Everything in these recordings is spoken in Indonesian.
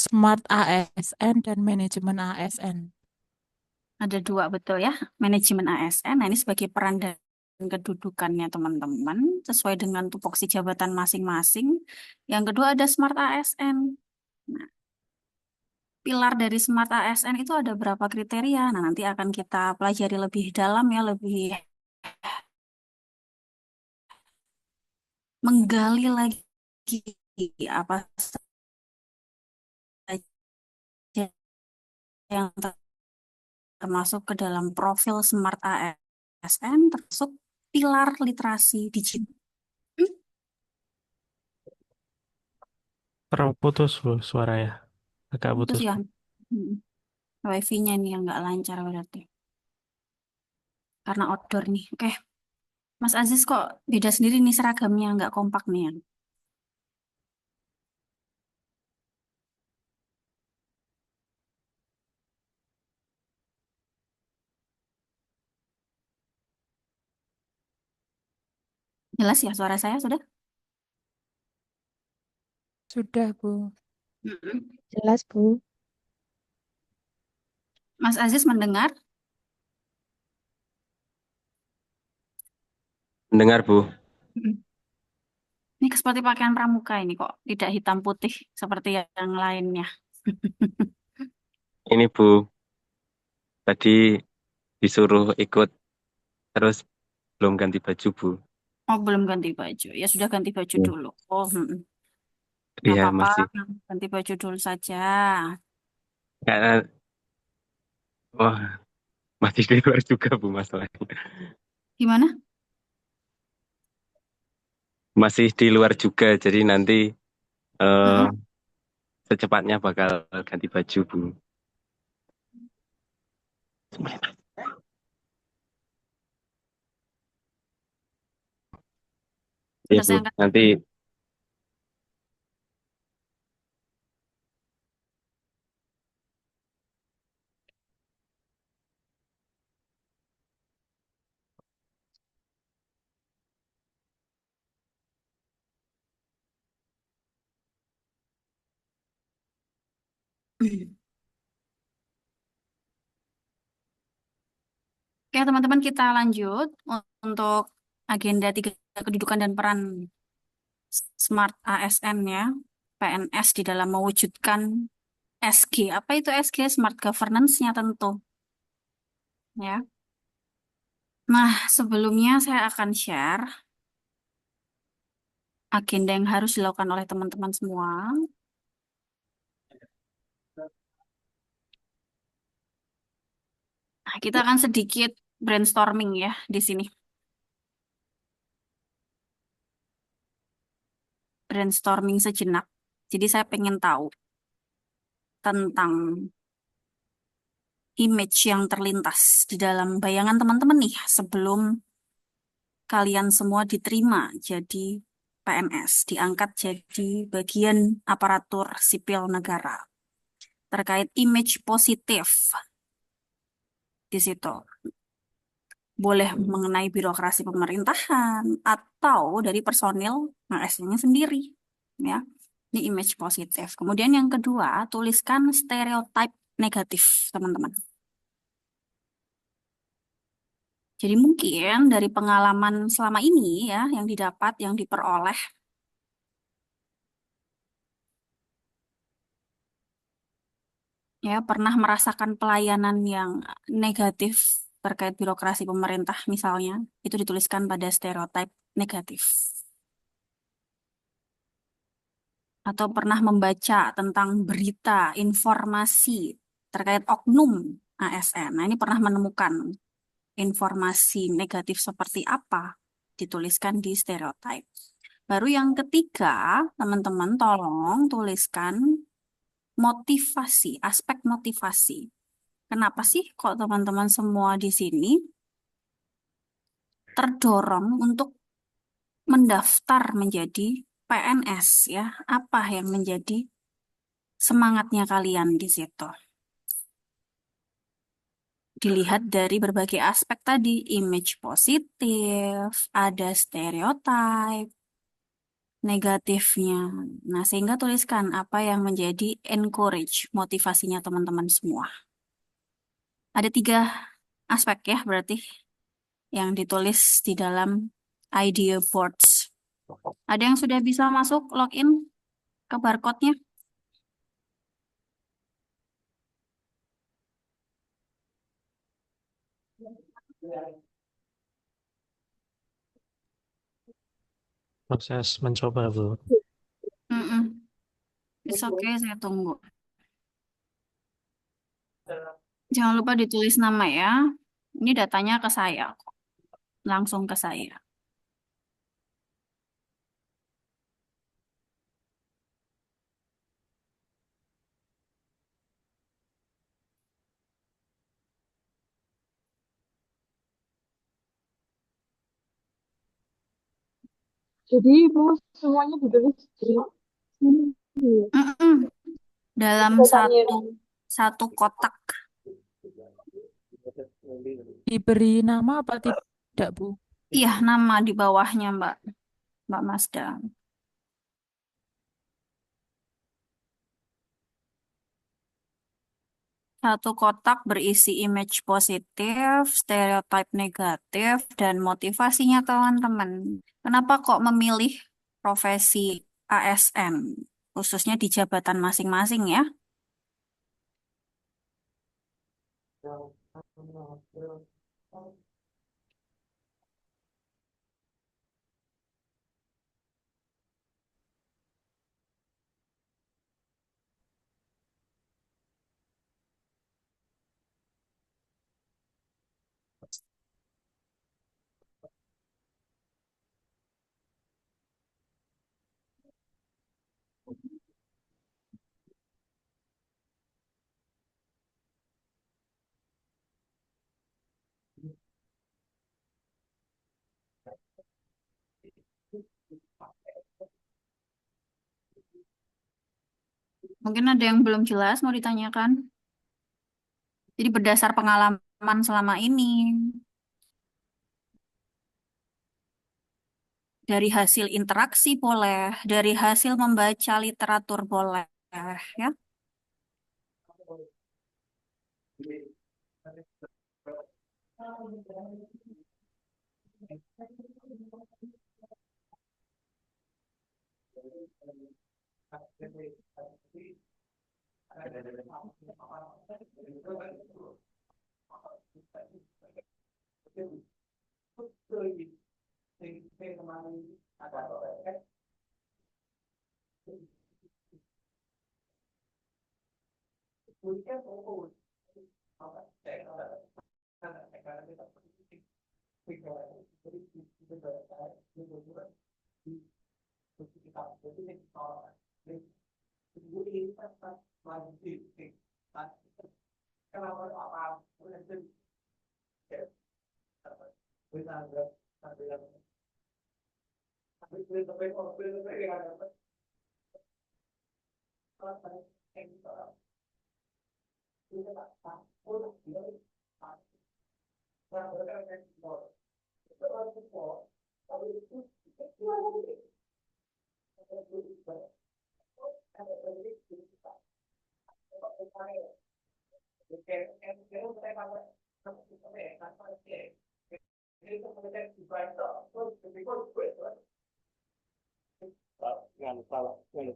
Smart ASN dan manajemen ASN. Ada dua, betul ya. Manajemen ASN. Nah, ini sebagai peran dan kedudukannya teman-teman sesuai dengan tupoksi jabatan masing-masing. Yang kedua ada Smart ASN. Nah, pilar dari Smart ASN itu ada berapa kriteria? Nah, nanti akan kita pelajari lebih dalam ya, lebih menggali lagi apa saja yang termasuk ke dalam profil Smart ASN, termasuk pilar literasi digital. Terputus Bu suara ya. Agak Putus putus ya. Bu. Hmm. Wifi-nya nih yang nggak lancar berarti. Karena outdoor nih. Oke, Mas Aziz kok beda sendiri nih seragamnya, nggak kompak nih ya. Jelas ya suara saya sudah? Sudah, Bu. Mm-mm. Jelas, Bu. Mas Aziz mendengar? Mendengar, Bu. Mm-mm. Ini seperti pakaian pramuka ini kok tidak hitam putih seperti yang lainnya. Ini, Bu, tadi disuruh ikut, terus belum ganti baju, Bu. Oh, belum ganti baju. Ya sudah ganti baju Ya. dulu. Oh, nggak Iya, apa-apa. masih. Ganti baju dulu saja. Karena, wah, masih di luar juga, Bu, masalahnya. Gimana? Masih di luar juga, jadi nanti eh, Mm-mm. secepatnya bakal ganti baju, Bu. Iya, Sudah Bu. saya angkat. Nanti, Oke, teman-teman kita lanjut untuk agenda tiga kedudukan dan peran Smart ASN ya, PNS di dalam mewujudkan SG. Apa itu SG? Smart Governance-nya tentu. Ya. Nah, sebelumnya saya akan share agenda yang harus dilakukan oleh teman-teman semua. Nah, kita akan sedikit brainstorming ya di sini. Brainstorming sejenak. Jadi saya pengen tahu tentang image yang terlintas di dalam bayangan teman-teman nih sebelum kalian semua diterima jadi PNS, diangkat jadi bagian aparatur sipil negara. Terkait image positif di situ. Boleh mengenai birokrasi pemerintahan atau dari personil ASN-nya sendiri. Ya, ini image positif. Kemudian yang kedua, tuliskan stereotip negatif, teman-teman. Jadi mungkin dari pengalaman selama ini ya, yang didapat, yang diperoleh, ya pernah merasakan pelayanan yang negatif terkait birokrasi pemerintah misalnya, itu dituliskan pada stereotip negatif. Atau pernah membaca tentang berita, informasi terkait oknum ASN. Nah, ini pernah menemukan informasi negatif seperti apa, dituliskan di stereotip. Baru yang ketiga, teman-teman tolong tuliskan motivasi, aspek motivasi. Kenapa sih kok teman-teman semua di sini terdorong untuk mendaftar menjadi PNS ya? Apa yang menjadi semangatnya kalian di situ? Dilihat dari berbagai aspek tadi, image positif, ada stereotype, negatifnya. Nah, sehingga tuliskan apa yang menjadi encourage, motivasinya teman-teman semua. Ada 3 aspek ya berarti yang ditulis di dalam idea boards. Ada yang sudah bisa masuk login ke barcode-nya? Proses mencoba, Bu. Mm-mm. It's okay, saya tunggu. Jangan lupa ditulis nama ya. Ini datanya ke saya kok. Langsung ke saya. Jadi itu semuanya ditulis di sini. Mm-mm. Dalam Kotanya satu kotak. Diberi nama apa tidak, Bu? Iya, nama di bawahnya, Mbak Mazda. Satu kotak berisi image positif, stereotip negatif, dan motivasinya teman-teman. Kenapa kok memilih profesi ASN, khususnya di jabatan masing-masing ya? Mungkin ada yang belum jelas mau ditanyakan. Jadi berdasar pengalaman selama ini, dari hasil interaksi boleh, dari hasil membaca literatur boleh, ya.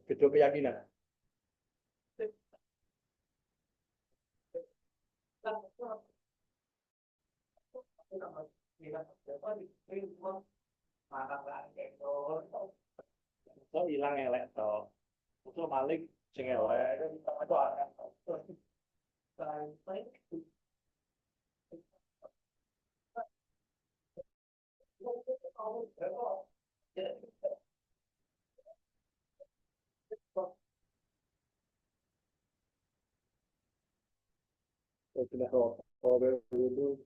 Beda keyakinan. So hilang elek to. So maling sing elek itu aneh. Sudah rokok dulu.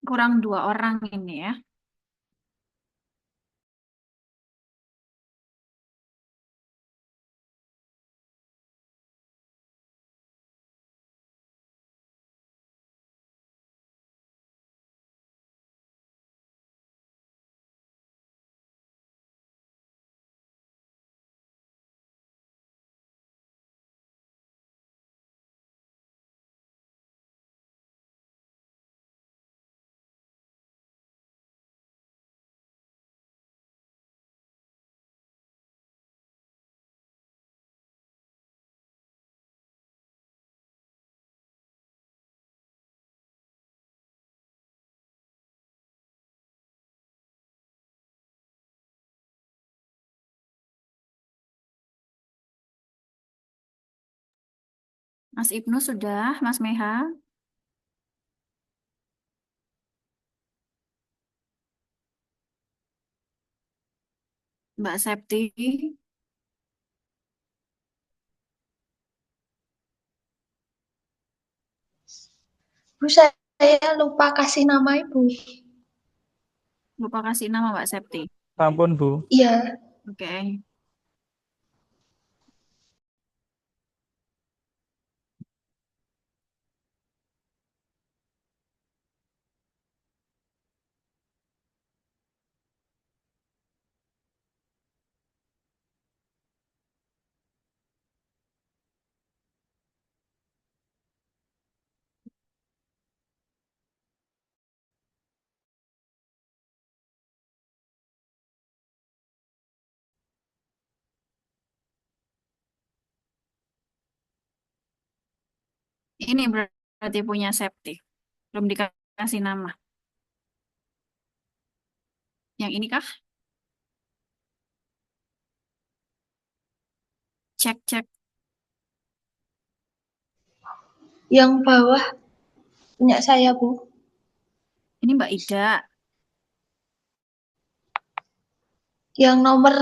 Kurang 2 orang ini ya. Mas Ibnu sudah, Mas Meha. Mbak Septi. Bu, saya lupa kasih nama Ibu. Lupa kasih nama Mbak Septi. Ampun, Bu. Iya, Oke. Ini berarti punya Septi. Belum dikasih nama. Yang ini kah? Cek, cek. yang bawah punya saya, Bu. Ini Mbak Ida. Yang nomor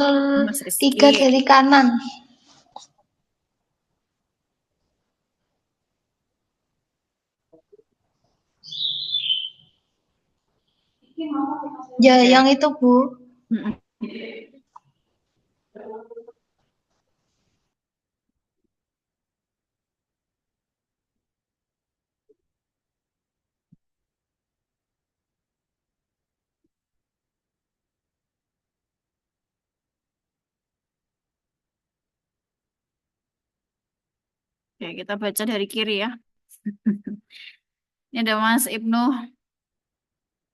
Mas Rizky. 3 dari kanan. Ya, Oke. yang itu, Bu. Mm-mm. Oke, kita baca dari kiri ya. Ini ada Mas Ibnu.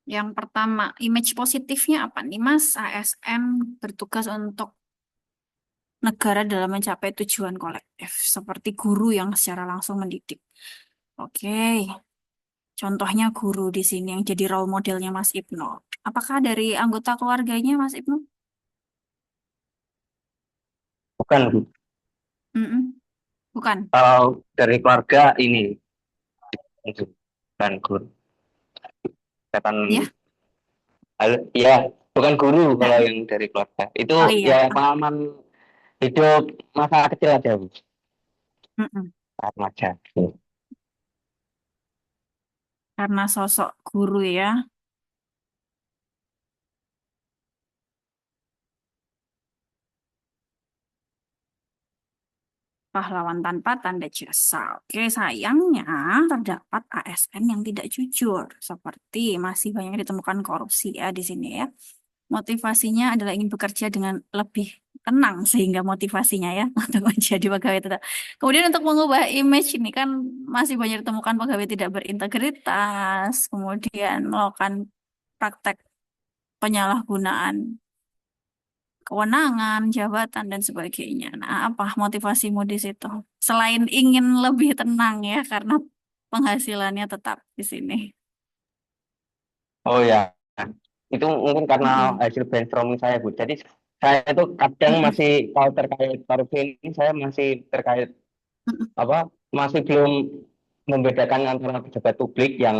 Yang pertama, image positifnya apa nih Mas? ASN bertugas untuk negara dalam mencapai tujuan kolektif, seperti guru yang secara langsung mendidik. Oke, contohnya guru di sini yang jadi role modelnya Mas Ibnu. Apakah dari anggota keluarganya Mas Ibnu? Bukan, Bu. Mm-mm. Bukan. Kalau dari keluarga ini, itu bukan guru. Bukan, Ya. ya, bukan guru kalau Nah, yang dari keluarga. Itu oh iya. ya pengalaman hidup masa kecil aja, Bu. Mm-mm. Saat remaja. Karena sosok guru ya. Pahlawan tanpa tanda jasa. Oke, sayangnya terdapat ASN yang tidak jujur. Seperti masih banyak ditemukan korupsi ya di sini ya. Motivasinya adalah ingin bekerja dengan lebih tenang sehingga motivasinya ya untuk menjadi pegawai tetap. Kemudian untuk mengubah image ini kan masih banyak ditemukan pegawai tidak berintegritas, kemudian melakukan praktek penyalahgunaan kewenangan, jabatan dan sebagainya. Nah, apa motivasimu di situ? Selain ingin lebih tenang ya karena penghasilannya tetap di sini. Oh ya, itu mungkin karena Mm-mm. hasil brainstorming saya, Bu. Jadi saya itu kadang Mm-mm. masih kalau terkait korupsi ini saya masih terkait Mm-mm. apa masih belum membedakan antara pejabat publik yang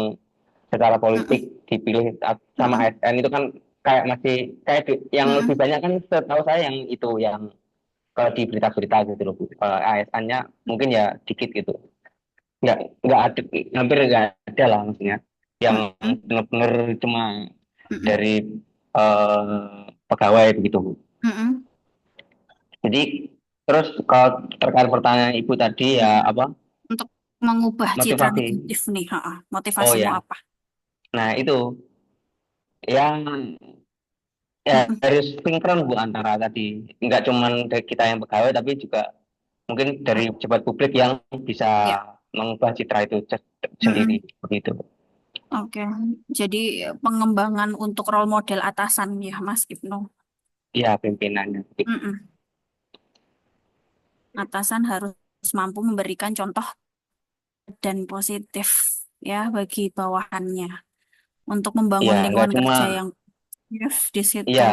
secara politik Mm-mm. dipilih sama Mm-mm. ASN itu kan kayak masih kayak yang lebih Mm-mm. banyak kan setahu saya yang itu yang kalau di berita-berita gitu loh Bu. ASN-nya mungkin ya dikit gitu. Nggak ada, hampir nggak ada lah maksudnya yang Mm-mm. benar-benar cuma Mm-mm. dari pegawai begitu Bu. Mm-mm. Jadi terus kalau terkait pertanyaan Ibu tadi ya apa Untuk mengubah citra motivasi. negatif nih, Oh motivasimu ya, apa? nah itu yang ya Mm-mm. harus sinkron Bu antara tadi nggak cuman dari kita yang pegawai tapi juga mungkin dari pejabat publik yang bisa Ya, mengubah citra itu sendiri mm-mm. begitu. Oke. Jadi pengembangan untuk role model atasan ya, Mas Ibnu. Iya pimpinannya. Mm-mm. Atasan harus mampu memberikan contoh dan positif ya bagi bawahannya untuk membangun Iya nggak lingkungan cuma kerja yang positif di situ. iya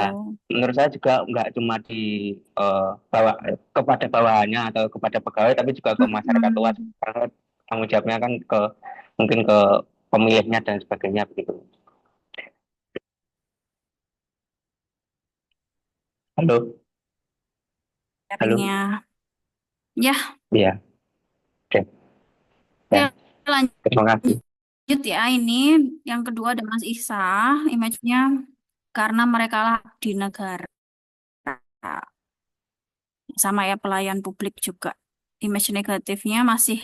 menurut saya juga nggak cuma di eh, bawa kepada bawahannya atau kepada pegawai tapi juga ke masyarakat luas Mm-mm. karena tanggung jawabnya kan ke mungkin ke pemilihnya dan sebagainya begitu. Halo, halo, Sharingnya. Ya, iya, oke, oke, ya, terima kasih. lanjut ya. Ini yang kedua ada Mas Isa, image-nya karena mereka lah di negara. Sama ya pelayan publik juga. Image negatifnya masih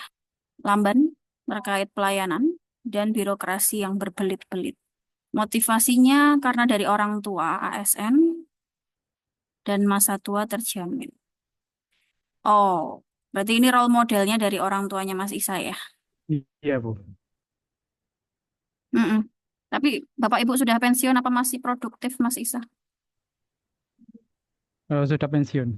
lamban terkait pelayanan dan birokrasi yang berbelit-belit. Motivasinya karena dari orang tua ASN dan masa tua terjamin. Oh, berarti ini role modelnya dari orang tuanya Mas Isa ya. Iya, Bu. Mm-mm. Tapi Bapak Ibu sudah pensiun apa masih produktif Mas Isa? Sudah pensiun.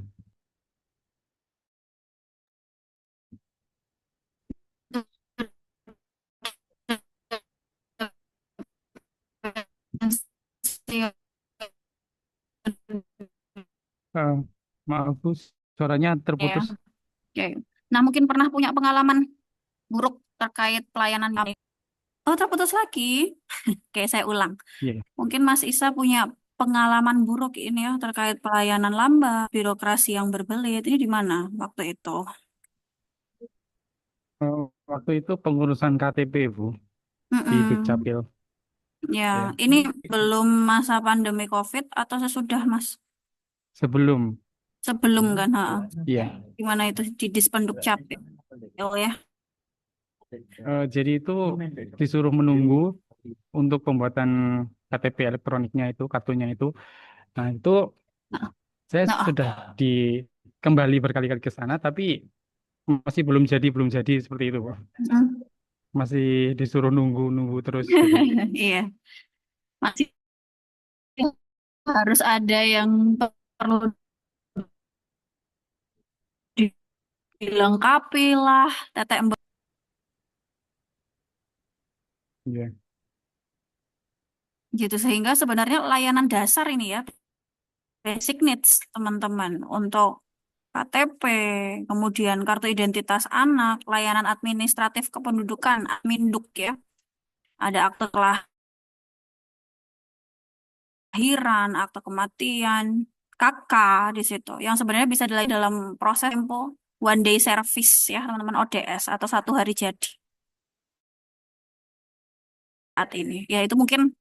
Eh, maaf, Bu, suaranya Ya, terputus. oke. Nah, mungkin pernah punya pengalaman buruk terkait pelayanan kami. Oh, terputus lagi. Oke, saya ulang. Iya. Mungkin Mas Isa punya pengalaman buruk ini ya terkait pelayanan lambat, birokrasi yang berbelit. Ini di mana waktu itu? Waktu itu pengurusan KTP, Bu, di Mm-mm. Dukcapil. Ya, Ya. ini belum masa pandemi COVID atau sesudah, Mas? Sebelum, Sebelum kan? Ha. iya. Gimana itu di Dispenduk Capil ya? Jadi itu disuruh menunggu untuk pembuatan KTP elektroniknya itu, kartunya itu. Nah, itu Nah, saya nah, sudah kembali berkali-kali ke sana, tapi masih belum jadi seperti itu, Bu. mm. Masih disuruh nunggu terus gitu. Iya, masih harus ada yang perlu dilengkapi lah, TTM Iya. gitu sehingga sebenarnya layanan dasar ini ya basic needs teman-teman untuk KTP, kemudian kartu identitas anak, layanan administratif kependudukan, Adminduk ya, ada akte kelahiran, akte kematian, KK di situ, yang sebenarnya bisa dilayani dalam proses tempo one day service ya teman-teman ODS atau 1 hari jadi saat ini. Ya itu mungkin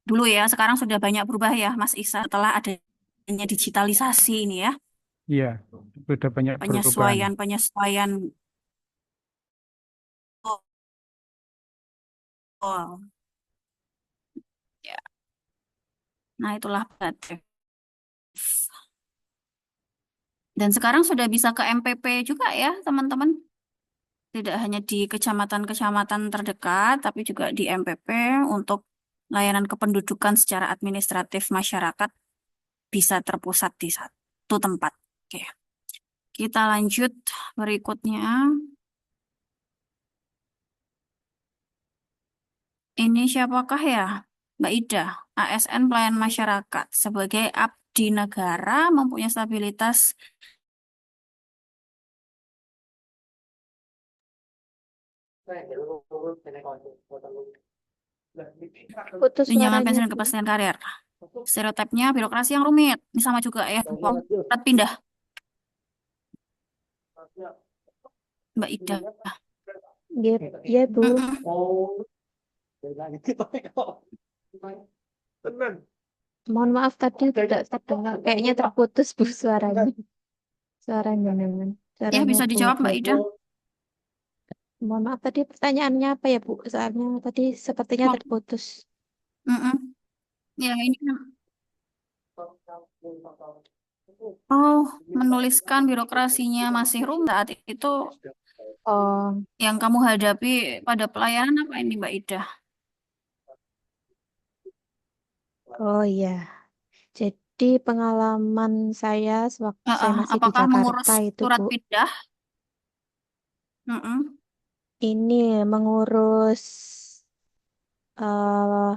dulu ya, sekarang sudah banyak berubah ya Mas Isa setelah adanya digitalisasi ini ya, Iya, sudah banyak perubahan. penyesuaian. Oh, ya. Nah itulah berarti. Dan sekarang sudah bisa ke MPP juga ya, teman-teman. Tidak hanya di kecamatan-kecamatan terdekat, tapi juga di MPP untuk layanan kependudukan secara administratif masyarakat bisa terpusat di satu tempat. Oke, kita lanjut berikutnya. Ini siapakah ya? Mbak Ida, ASN Pelayan Masyarakat sebagai abdi negara mempunyai stabilitas Putus tunjangan suaranya. pensiun dan kepastian karir. Stereotipnya birokrasi yang rumit. Ini sama juga ya, surat pindah. Mbak Ida. Iya, iya Bu. Mm-mm. Tenang. Mohon maaf tadi tidak terdengar. Kayaknya terputus Bu suaranya. Suaranya memang. Ya, Suaranya bisa Bu. dijawab Mbak Ida. Mohon maaf tadi pertanyaannya apa ya Bu? Soalnya tadi sepertinya Oh, terputus. mm-mm. Ya, ini kan. Oh, menuliskan birokrasinya masih rumit saat itu Oh, yang kamu hadapi pada pelayanan apa ini Mbak Ida? oh iya. Jadi pengalaman saya sewaktu saya masih di Apakah mengurus Jakarta itu surat Bu, pindah? Mm-mm. ini mengurus eh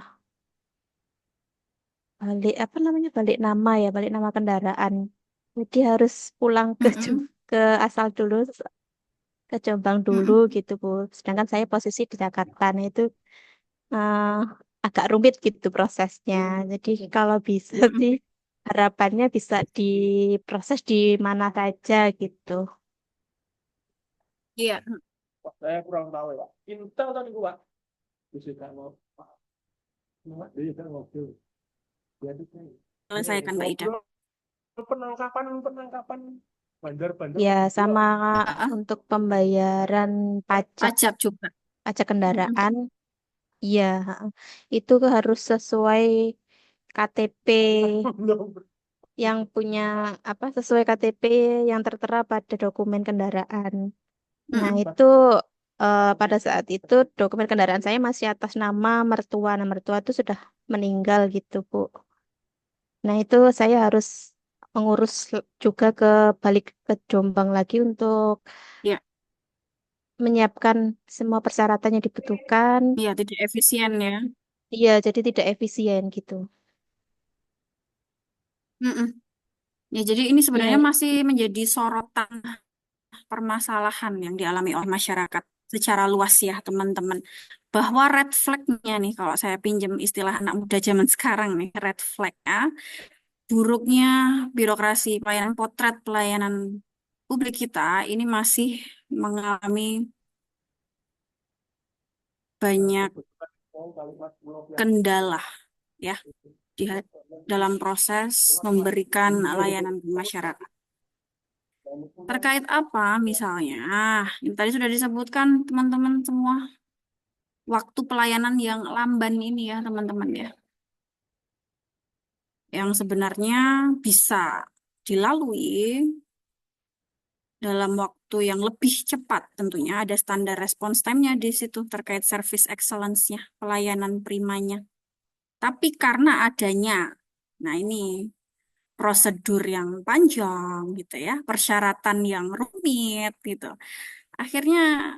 balik apa namanya balik nama kendaraan. Jadi harus pulang ke Mm-mm. ke asal dulu, ke Jombang dulu Mm-mm. gitu Bu. Sedangkan saya posisi di Jakarta, nah itu eh, agak rumit gitu prosesnya. Jadi kalau bisa Mm-mm. sih harapannya bisa diproses di mana saja gitu. Iya. Wah, saya kurang tahu ya, Pak. Intel tadi gua, Pak. Bisa nggak mau? Bisa ngobrol. Jadi Selesaikan Mbak Ida. ngobrol penangkapan bandar-bandar. Ya sama Ah, untuk pembayaran pajak Pajak juga. pajak Mm-mm. kendaraan, iya itu harus sesuai KTP yang punya apa sesuai KTP yang tertera pada dokumen kendaraan. Nah, Mm-mm. itu pada saat itu dokumen kendaraan saya masih atas nama mertua. Nah, mertua itu sudah meninggal gitu, Bu. Nah, itu saya harus mengurus juga balik ke Jombang lagi untuk Ya, menyiapkan semua persyaratan yang dibutuhkan. iya tidak efisien ya. Iya, jadi tidak efisien gitu. Mm-mm. Ya, jadi ini sebenarnya Ya, masih menjadi sorotan permasalahan yang dialami oleh masyarakat secara luas ya, teman-teman. Bahwa red flag-nya nih, kalau saya pinjam istilah anak muda zaman sekarang nih, red flag-nya, buruknya birokrasi pelayanan potret pelayanan publik kita ini masih mengalami banyak kendala ya di dalam proses memberikan layanan ke masyarakat. Terkait apa misalnya? Ini tadi sudah disebutkan teman-teman semua, waktu pelayanan yang lamban ini ya teman-teman ya, yang sebenarnya bisa dilalui dalam waktu yang lebih cepat tentunya. Ada standar response time-nya di situ terkait service excellence-nya, pelayanan primanya. Tapi karena adanya, nah ini prosedur yang panjang gitu ya, persyaratan yang rumit gitu, akhirnya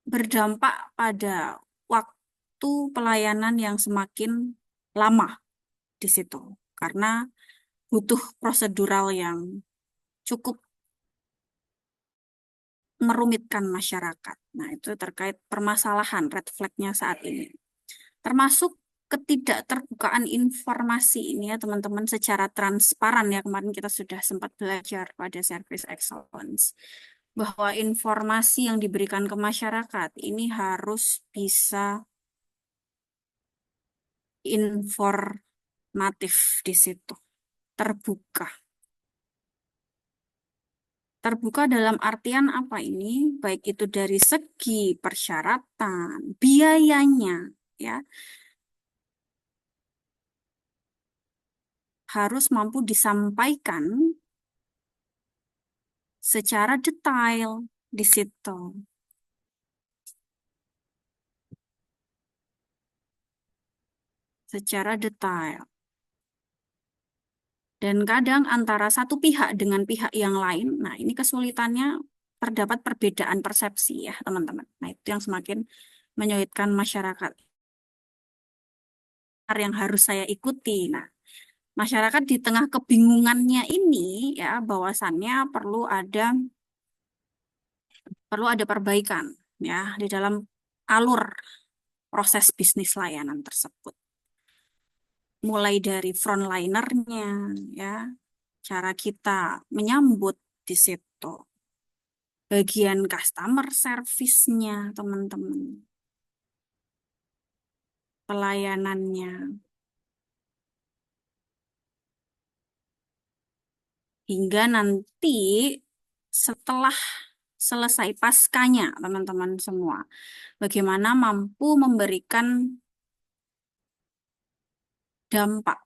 berdampak pada waktu pelayanan yang semakin lama di situ. Karena butuh prosedural yang cukup merumitkan masyarakat. Nah, itu terkait permasalahan red flag-nya saat ini. Termasuk ketidakterbukaan informasi ini ya teman-teman secara transparan ya, kemarin kita sudah sempat belajar pada service excellence bahwa informasi yang diberikan ke masyarakat ini harus bisa informatif di situ, terbuka. Terbuka dalam artian apa ini? Baik itu dari segi persyaratan, biayanya, ya, harus mampu disampaikan secara detail di situ. Secara detail. Dan kadang antara satu pihak dengan pihak yang lain, nah ini kesulitannya terdapat perbedaan persepsi ya teman-teman. Nah itu yang semakin menyulitkan masyarakat. Yang harus saya ikuti. Nah, masyarakat di tengah kebingungannya ini ya bahwasannya perlu ada perbaikan ya di dalam alur proses bisnis layanan tersebut. Mulai dari frontlinernya ya, cara kita menyambut di situ. Bagian customer service-nya, teman-teman. Pelayanannya. Hingga nanti setelah selesai paskanya, teman-teman semua. Bagaimana mampu memberikan dampak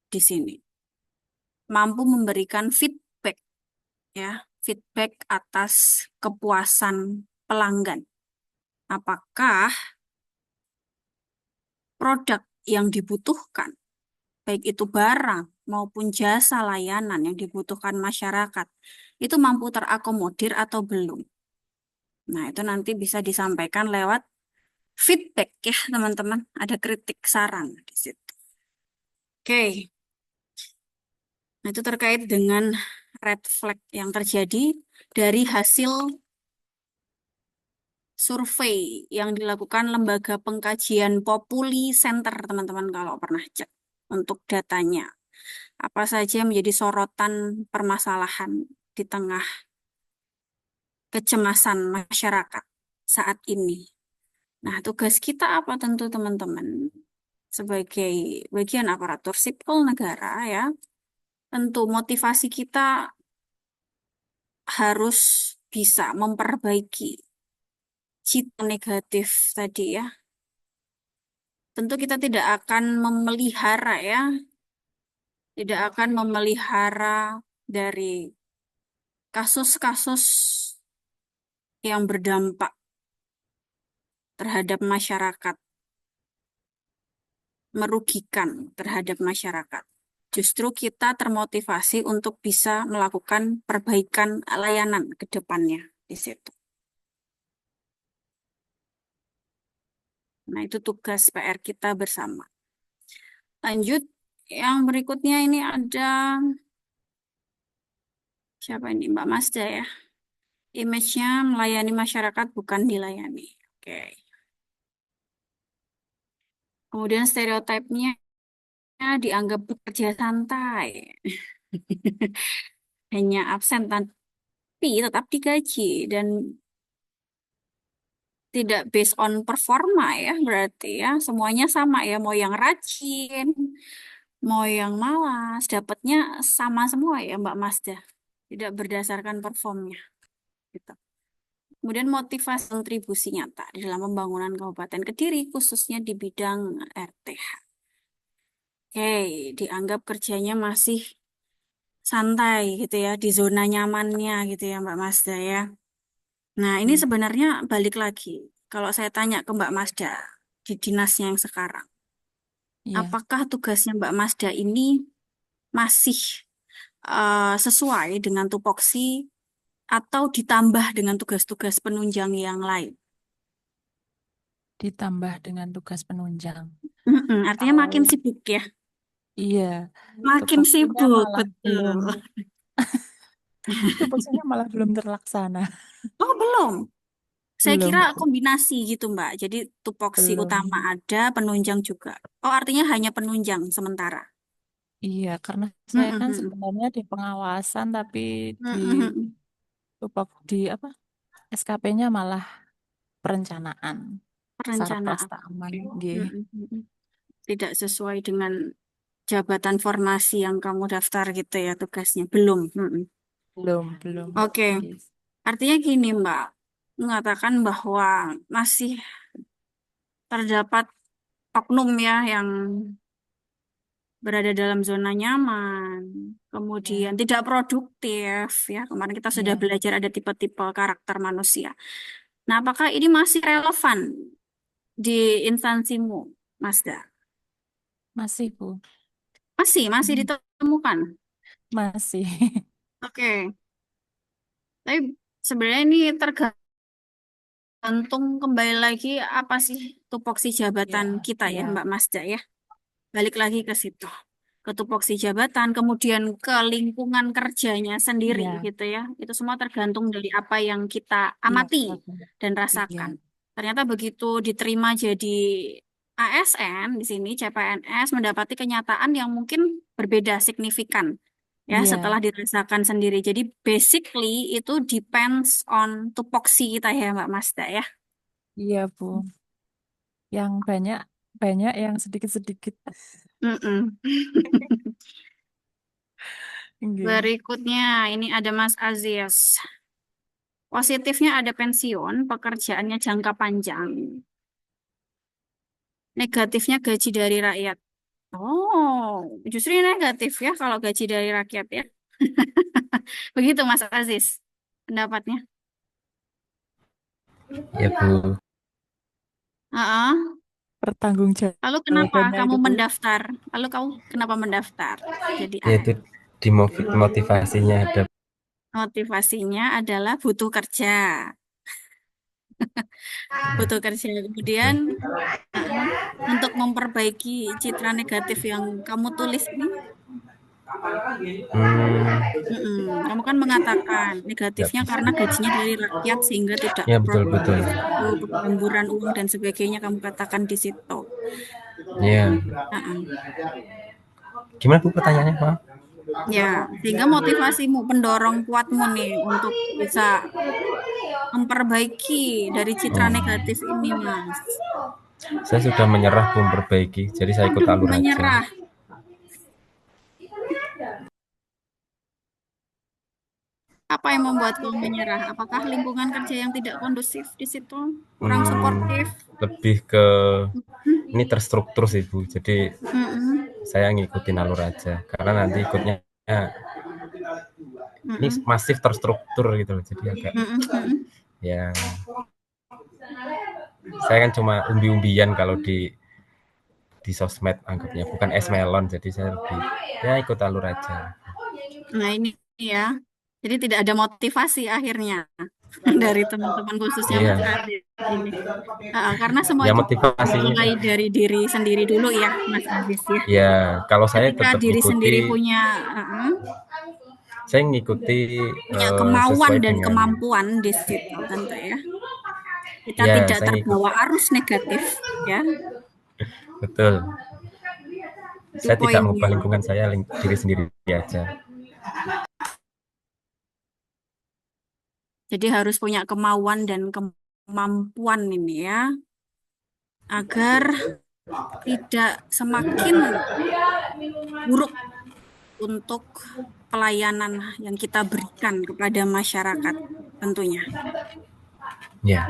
di sini. Mampu memberikan feedback, ya, feedback atas kepuasan pelanggan. Apakah produk yang dibutuhkan, baik itu barang maupun jasa layanan yang dibutuhkan masyarakat, itu mampu terakomodir atau belum. Nah, itu nanti bisa disampaikan lewat feedback ya, teman-teman. Ada kritik saran di situ. Oke. Nah, itu terkait dengan red flag yang terjadi dari hasil survei yang dilakukan Lembaga Pengkajian Populi Center, teman-teman kalau pernah cek untuk datanya. Apa saja yang menjadi sorotan permasalahan di tengah kecemasan masyarakat saat ini. Nah, tugas kita apa tentu teman-teman? Sebagai bagian aparatur sipil negara ya, tentu motivasi kita harus bisa memperbaiki citra negatif tadi ya. Tentu kita tidak akan memelihara ya, tidak akan memelihara dari kasus-kasus yang berdampak terhadap masyarakat, merugikan terhadap masyarakat. Justru kita termotivasi untuk bisa melakukan perbaikan layanan ke depannya di situ. Nah, itu tugas PR kita bersama. Lanjut, yang berikutnya ini ada siapa ini? Mbak Masda ya. Image-nya melayani masyarakat bukan dilayani. Oke. Kemudian stereotipnya dianggap bekerja santai. Hanya absen tapi tetap digaji dan tidak based on performa ya berarti ya. Semuanya sama ya, mau yang rajin, mau yang malas, dapatnya sama semua ya Mbak Masda. Tidak berdasarkan performnya. Gitu. Kemudian motivasi kontribusi nyata di dalam pembangunan Kabupaten Kediri, khususnya di bidang RTH. Oke, dianggap kerjanya masih santai gitu ya, di zona nyamannya gitu ya Mbak Masda ya. Nah, ini sebenarnya balik lagi. Kalau saya tanya ke Mbak Masda di dinasnya yang sekarang, Iya. apakah tugasnya Mbak Masda ini masih sesuai dengan tupoksi atau ditambah dengan tugas-tugas penunjang yang lain? Ditambah dengan tugas penunjang. Artinya makin Kalau sibuk ya. iya, Makin tupoksinya sibuk, malah belum betul. tupoksinya malah belum terlaksana. Oh, belum. Saya Belum, kira kombinasi gitu, Mbak. Jadi tupoksi utama belum. ada, penunjang juga. Oh, artinya hanya penunjang sementara. Iya, karena saya kan Mm-mm. sebenarnya di pengawasan tapi di Mm-mm. di apa? SKP-nya malah perencanaan. Sarpras Perencanaan. Taman nggih. Mm-mm. Tidak sesuai dengan jabatan formasi yang kamu daftar gitu ya tugasnya. Belum. Mm-mm. Belum. Oke. Nggih. Artinya gini, Mbak. Mengatakan bahwa masih terdapat oknum ya yang berada dalam zona nyaman, kemudian tidak produktif ya. Kemarin kita sudah Ya, belajar ada tipe-tipe karakter manusia. Nah, apakah ini masih relevan di instansimu, Mazda? masih Bu. Masih Hmm, ditemukan. masih. Oke. Tapi sebenarnya ini tergantung kembali lagi apa sih tupoksi jabatan Ya, kita ya, ya, Mbak Mazda ya. Balik lagi ke situ. Ke tupoksi jabatan, kemudian ke lingkungan kerjanya sendiri ya, gitu ya. Itu semua tergantung dari apa yang kita iya amati betul. dan Iya, rasakan. Ternyata begitu diterima jadi ASN di sini CPNS mendapati kenyataan yang mungkin berbeda signifikan ya iya, setelah dirasakan sendiri. Jadi basically itu depends on tupoksi kita ya Mbak Masda ya. iya Bu. Yang banyak, banyak yang sedikit-sedikit. Mm-mm. Nggih. Berikutnya ini ada Mas Aziz. Positifnya ada pensiun, pekerjaannya jangka panjang. Negatifnya gaji dari rakyat. Oh, justru ini negatif ya kalau gaji dari rakyat ya. Begitu Mas Aziz pendapatnya. Ya Bu, Heeh. Lalu kenapa Pertanggungjawabannya kamu itu Bu. mendaftar? Lalu kamu kenapa mendaftar jadi yaitu dimotivasinya ada. motivasinya adalah butuh kerja. Butuh kerja. Kemudian heeh, untuk memperbaiki citra negatif yang kamu tulis ini, Hmm, kamu kan mengatakan nggak negatifnya bisa. karena gajinya dari rakyat sehingga tidak Ya betul betul. produktif, itu pengangguran uang dan sebagainya kamu katakan di situ. Ya. Heeh. Gimana Bu pertanyaannya, Pak? Ya, sehingga motivasimu, pendorong kuatmu nih untuk bisa memperbaiki dari citra negatif Oh, ini, Mas. saya sudah menyerah belum perbaiki, jadi saya ikut Waduh, alur aja. menyerah. Apa yang membuat kamu menyerah? Apakah lingkungan kerja yang tidak kondusif di situ? Kurang suportif? Lebih ke Hmm, ini terstruktur sih Bu, jadi mm-mm, saya ngikutin alur aja, karena nanti ikutnya ini mm-mm, masif terstruktur gitu loh, jadi agak mm-mm, mm-mm. ya saya kan cuma umbi-umbian kalau di sosmed anggapnya, bukan es melon, jadi saya lebih ya ikut alur aja. Nah, ini ya. Jadi tidak ada motivasi akhirnya dari teman-teman khususnya Iya, Mas Aziz ini. Karena semua ya itu motivasinya dimulai dari diri sendiri dulu ya, Mas Aziz ya. ya kalau saya Ketika tetap diri ngikuti, sendiri punya uh, saya ngikuti punya kemauan sesuai dan dengan kemampuan di situ tentu ya. Kita ya tidak saya ngikut terbawa arus negatif ya. betul. Itu Saya tidak poinnya. mengubah lingkungan saya, diri sendiri aja. Jadi harus punya kemauan dan kemampuan ini ya, agar tidak semakin buruk untuk pelayanan yang kita berikan kepada masyarakat tentunya. Ya.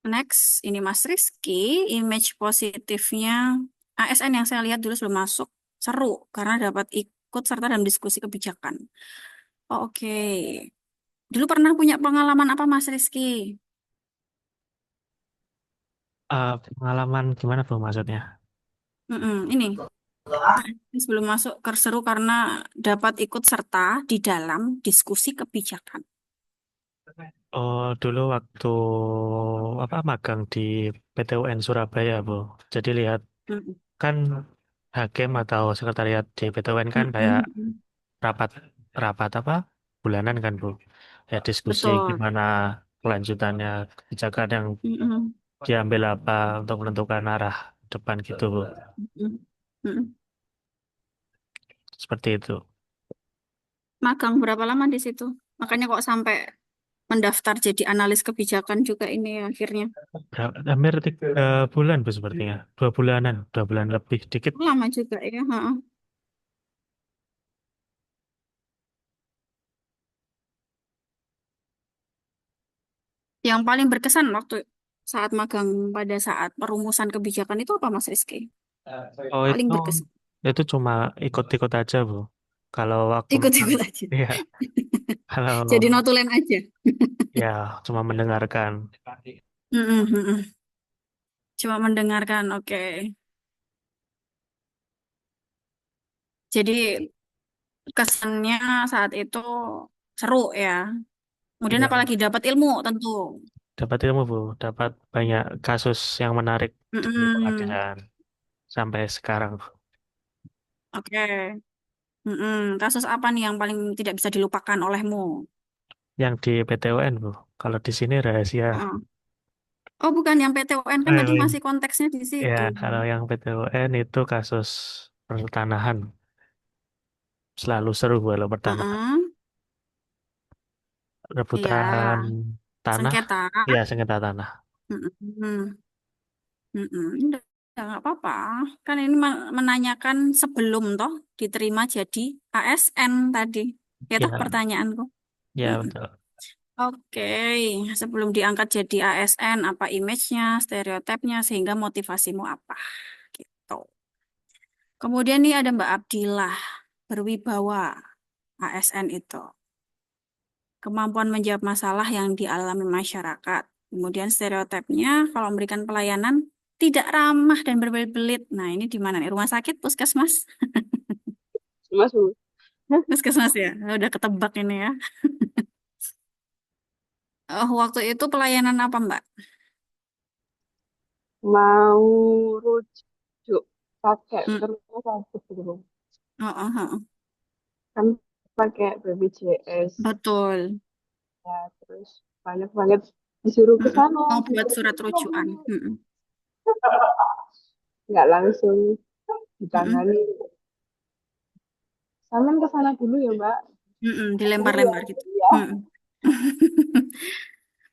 Next, ini Mas Rizky, image positifnya ASN yang saya lihat dulu sebelum masuk seru karena dapat ikut serta dalam diskusi kebijakan. Oh, oke. Dulu pernah punya pengalaman apa Mas Rizky? Pengalaman gimana Bu maksudnya? Ini sebelum masuk seru karena dapat ikut serta di dalam diskusi kebijakan. Oh, dulu waktu apa magang di PTUN Surabaya, Bu. Jadi lihat Mm-mm. kan hakim atau sekretariat di PTUN kan kayak Mm-mm. rapat rapat apa bulanan kan, Bu. Ya diskusi Betul. gimana kelanjutannya kebijakan yang Mm-mm. diambil apa untuk menentukan arah depan gitu, Bu. Mm-mm. Mm-mm. Seperti itu. Magang berapa lama di situ? Makanya kok sampai mendaftar jadi analis kebijakan juga ini ya, akhirnya. Hampir 3 bulan, Bu, sepertinya. 2 bulanan, 2 bulan lebih dikit. Lama juga ya. Heeh. Yang paling berkesan waktu saat magang pada saat perumusan kebijakan itu apa Mas Rizky? Oh Paling berkesan. itu cuma ikut-ikut aja Bu. Kalau waktu magang, Ikut-ikut aja. iya. Kalau Jadi notulen aja. ya cuma mendengarkan. Mm-mm, mm-mm. Cuma mendengarkan, oke. Jadi kesannya saat itu seru ya. Kemudian Iya, apalagi dapat ilmu tentu. dapat ilmu Bu, dapat banyak kasus yang menarik di Mm-mm. pengadilan sampai sekarang. Oke. Mm-mm. Kasus apa nih yang paling tidak bisa dilupakan olehmu? Yang di PTUN Bu, kalau di sini rahasia. Heeh. Oh, bukan yang PTUN kan tadi Eh, masih konteksnya di Ya, situ. kalau yang PTUN itu kasus pertanahan. Selalu seru kalau pertanahan. Heeh. Rebutan Iya, tanah, sengketa. ya sengketa tanah. Mm-mm. Mm-mm. Udah, nggak apa-apa. Kan ini menanyakan sebelum toh diterima jadi ASN tadi. Ya toh Ya, pertanyaanku. ya Mm-mm. betul. Oke, sebelum diangkat jadi ASN, apa image-nya, stereotipnya, sehingga motivasimu apa? Gitu. Kemudian nih ada Mbak Abdillah, berwibawa ASN itu. Kemampuan menjawab masalah yang dialami masyarakat. Kemudian stereotipnya, kalau memberikan pelayanan, tidak ramah dan berbelit-belit. Nah, ini di mana nih? Rumah sakit, puskesmas? Mas, Bu. Puskesmas ya? Udah ketebak ini ya. Waktu itu pelayanan apa, Mbak? Mau rujuk pakai Hmm. rumah sakit gitu, Bu. Oh, oh, oh. Kan pakai BPJS Betul. ya, terus banyak banget disuruh ke Mm-mm. sana, Mau buat disuruh ke surat rujukan. sini. Mm-mm. Nggak langsung Mm-mm. ditangani. Sampean ke sana dulu ya, Mbak. Mm-mm. Dulu ya, Dilempar-lempar gitu. ya. Mm-mm.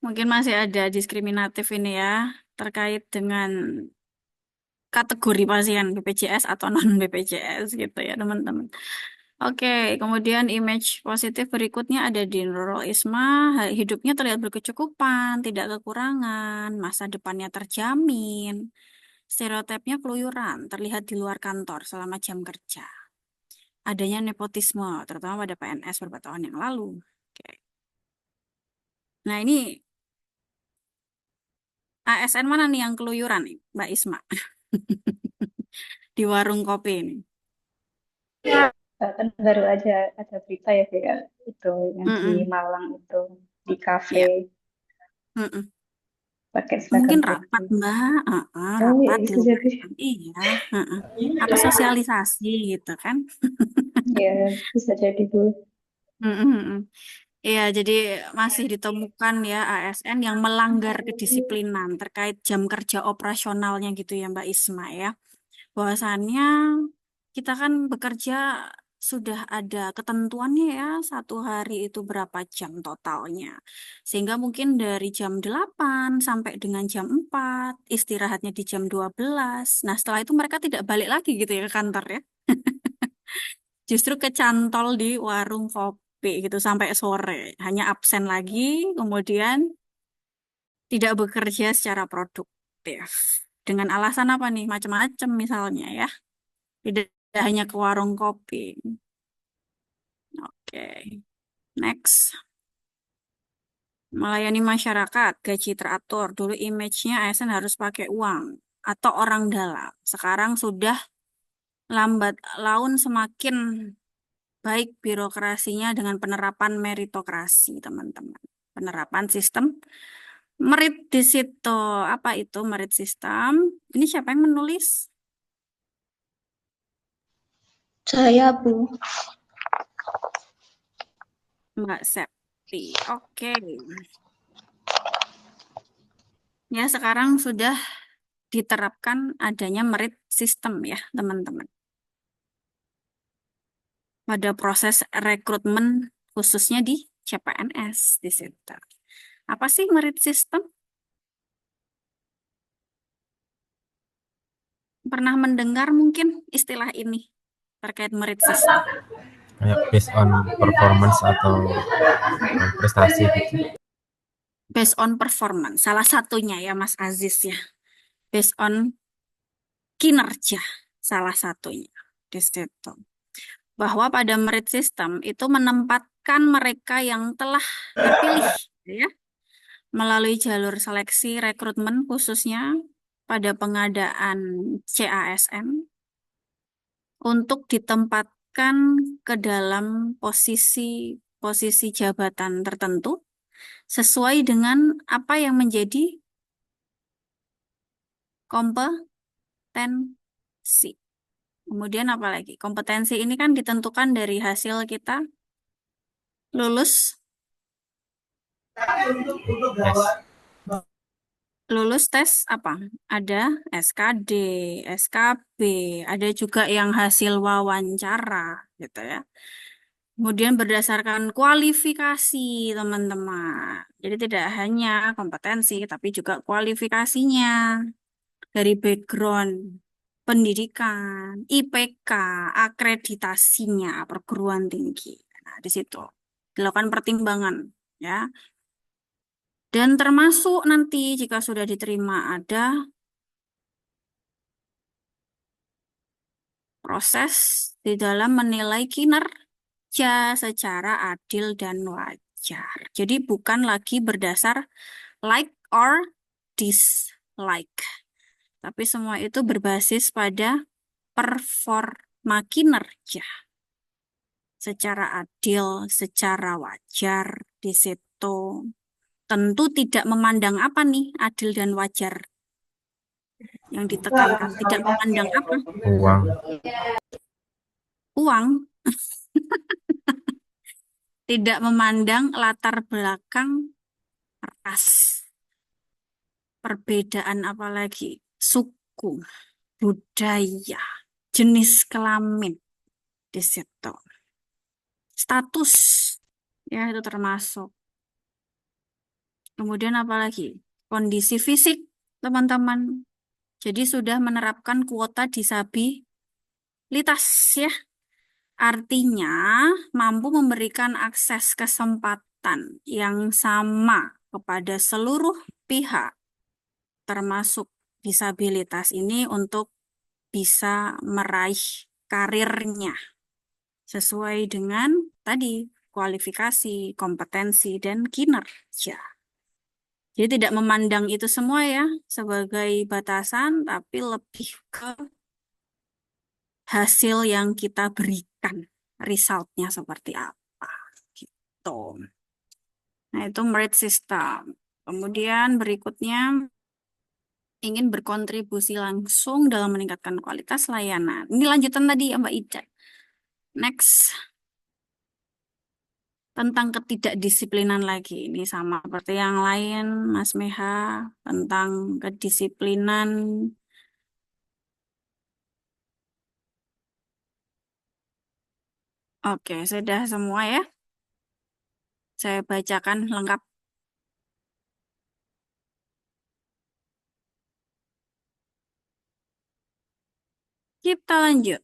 Mungkin masih ada diskriminatif ini ya, terkait dengan kategori pasien BPJS atau non BPJS gitu ya teman-teman. Oke, kemudian image positif berikutnya ada di Nurul Isma, hidupnya terlihat berkecukupan, tidak kekurangan, masa depannya terjamin, stereotipnya keluyuran, terlihat di luar kantor selama jam kerja. Adanya nepotisme, terutama pada PNS beberapa tahun yang lalu. Oke. Nah ini ASN mana nih yang keluyuran nih, Mbak Isma? Di warung kopi ini. Kan baru aja ada berita ya kayak itu yang di Mm-mm. Malang itu di kafe Ya. Mm-mm. pakai Mungkin seragam rapat, putih. Mbak. Oh Rapat iya di bisa luar. jadi. Iya. Heeh. Apa sosialisasi gitu kan? Ya bisa jadi Bu. Mm-mm. Iya, jadi masih ditemukan ya ASN yang melanggar kedisiplinan terkait jam kerja operasionalnya gitu ya Mbak Isma ya. Bahwasannya kita kan bekerja sudah ada ketentuannya ya, satu hari itu berapa jam totalnya. Sehingga mungkin dari jam 8 sampai dengan jam 4, istirahatnya di jam 12. Nah, setelah itu mereka tidak balik lagi gitu ya ke kantor ya. Justru kecantol di warung kopi gitu sampai sore. Hanya absen lagi, kemudian tidak bekerja secara produktif. Dengan alasan apa nih? Macam-macam misalnya ya. Tidak hanya ke warung kopi. Oke, next. Melayani masyarakat, gaji teratur. Dulu image-nya ASN harus pakai uang atau orang dalam. Sekarang sudah lambat laun semakin baik birokrasinya dengan penerapan meritokrasi, teman-teman. Penerapan sistem merit di situ. Apa itu merit system? Ini siapa yang menulis? Saya Bu. Mbak Septi. Oke. Ya, sekarang sudah diterapkan adanya merit system ya, teman-teman. Pada proses rekrutmen khususnya di CPNS di situ. Apa sih merit system? Pernah mendengar mungkin istilah ini terkait merit system? Kayak based on performance atau prestasi gitu. based on performance. Salah satunya ya Mas Aziz ya. Based on kinerja. Salah satunya di situ. Bahwa pada merit system itu menempatkan mereka yang telah terpilih ya melalui jalur seleksi rekrutmen khususnya pada pengadaan CASN untuk ditempatkan ke dalam posisi jabatan tertentu sesuai dengan apa yang menjadi kompetensi. Kemudian apa lagi? Kompetensi ini kan ditentukan dari hasil kita lulus tes apa? Ada SKD, SKB, ada juga yang hasil wawancara gitu ya. Kemudian berdasarkan kualifikasi teman-teman. Jadi tidak hanya kompetensi tapi juga kualifikasinya dari background pendidikan, IPK, akreditasinya perguruan tinggi. Nah, di situ dilakukan pertimbangan ya. Dan termasuk nanti jika sudah diterima ada proses di dalam menilai kinerja secara adil dan wajar. Jadi bukan lagi berdasar like or dislike. Tapi semua itu berbasis pada performa kinerja secara adil, secara wajar di situ. Tentu tidak memandang apa nih adil dan wajar. Yang ditekankan tidak memandang apa? Uang. Uang. Tidak memandang latar belakang ras. Perbedaan apalagi suku, budaya, jenis kelamin di situ. Status ya itu termasuk. Kemudian apalagi? Kondisi fisik, teman-teman. Jadi sudah menerapkan kuota disabilitas ya. Artinya mampu memberikan akses kesempatan yang sama kepada seluruh pihak, termasuk disabilitas ini untuk bisa meraih karirnya sesuai dengan tadi kualifikasi, kompetensi, dan kinerja. Jadi tidak memandang itu semua ya sebagai batasan, tapi lebih ke hasil yang kita berikan, resultnya seperti apa gitu. Nah itu merit system. Kemudian berikutnya ingin berkontribusi langsung dalam meningkatkan kualitas layanan. Ini lanjutan tadi ya Mbak Ida. Next. Tentang ketidakdisiplinan lagi. Ini sama seperti yang lain, Mas Meha, tentang kedisiplinan. Oke, sudah semua ya. Saya bacakan lengkap. Kita lanjut.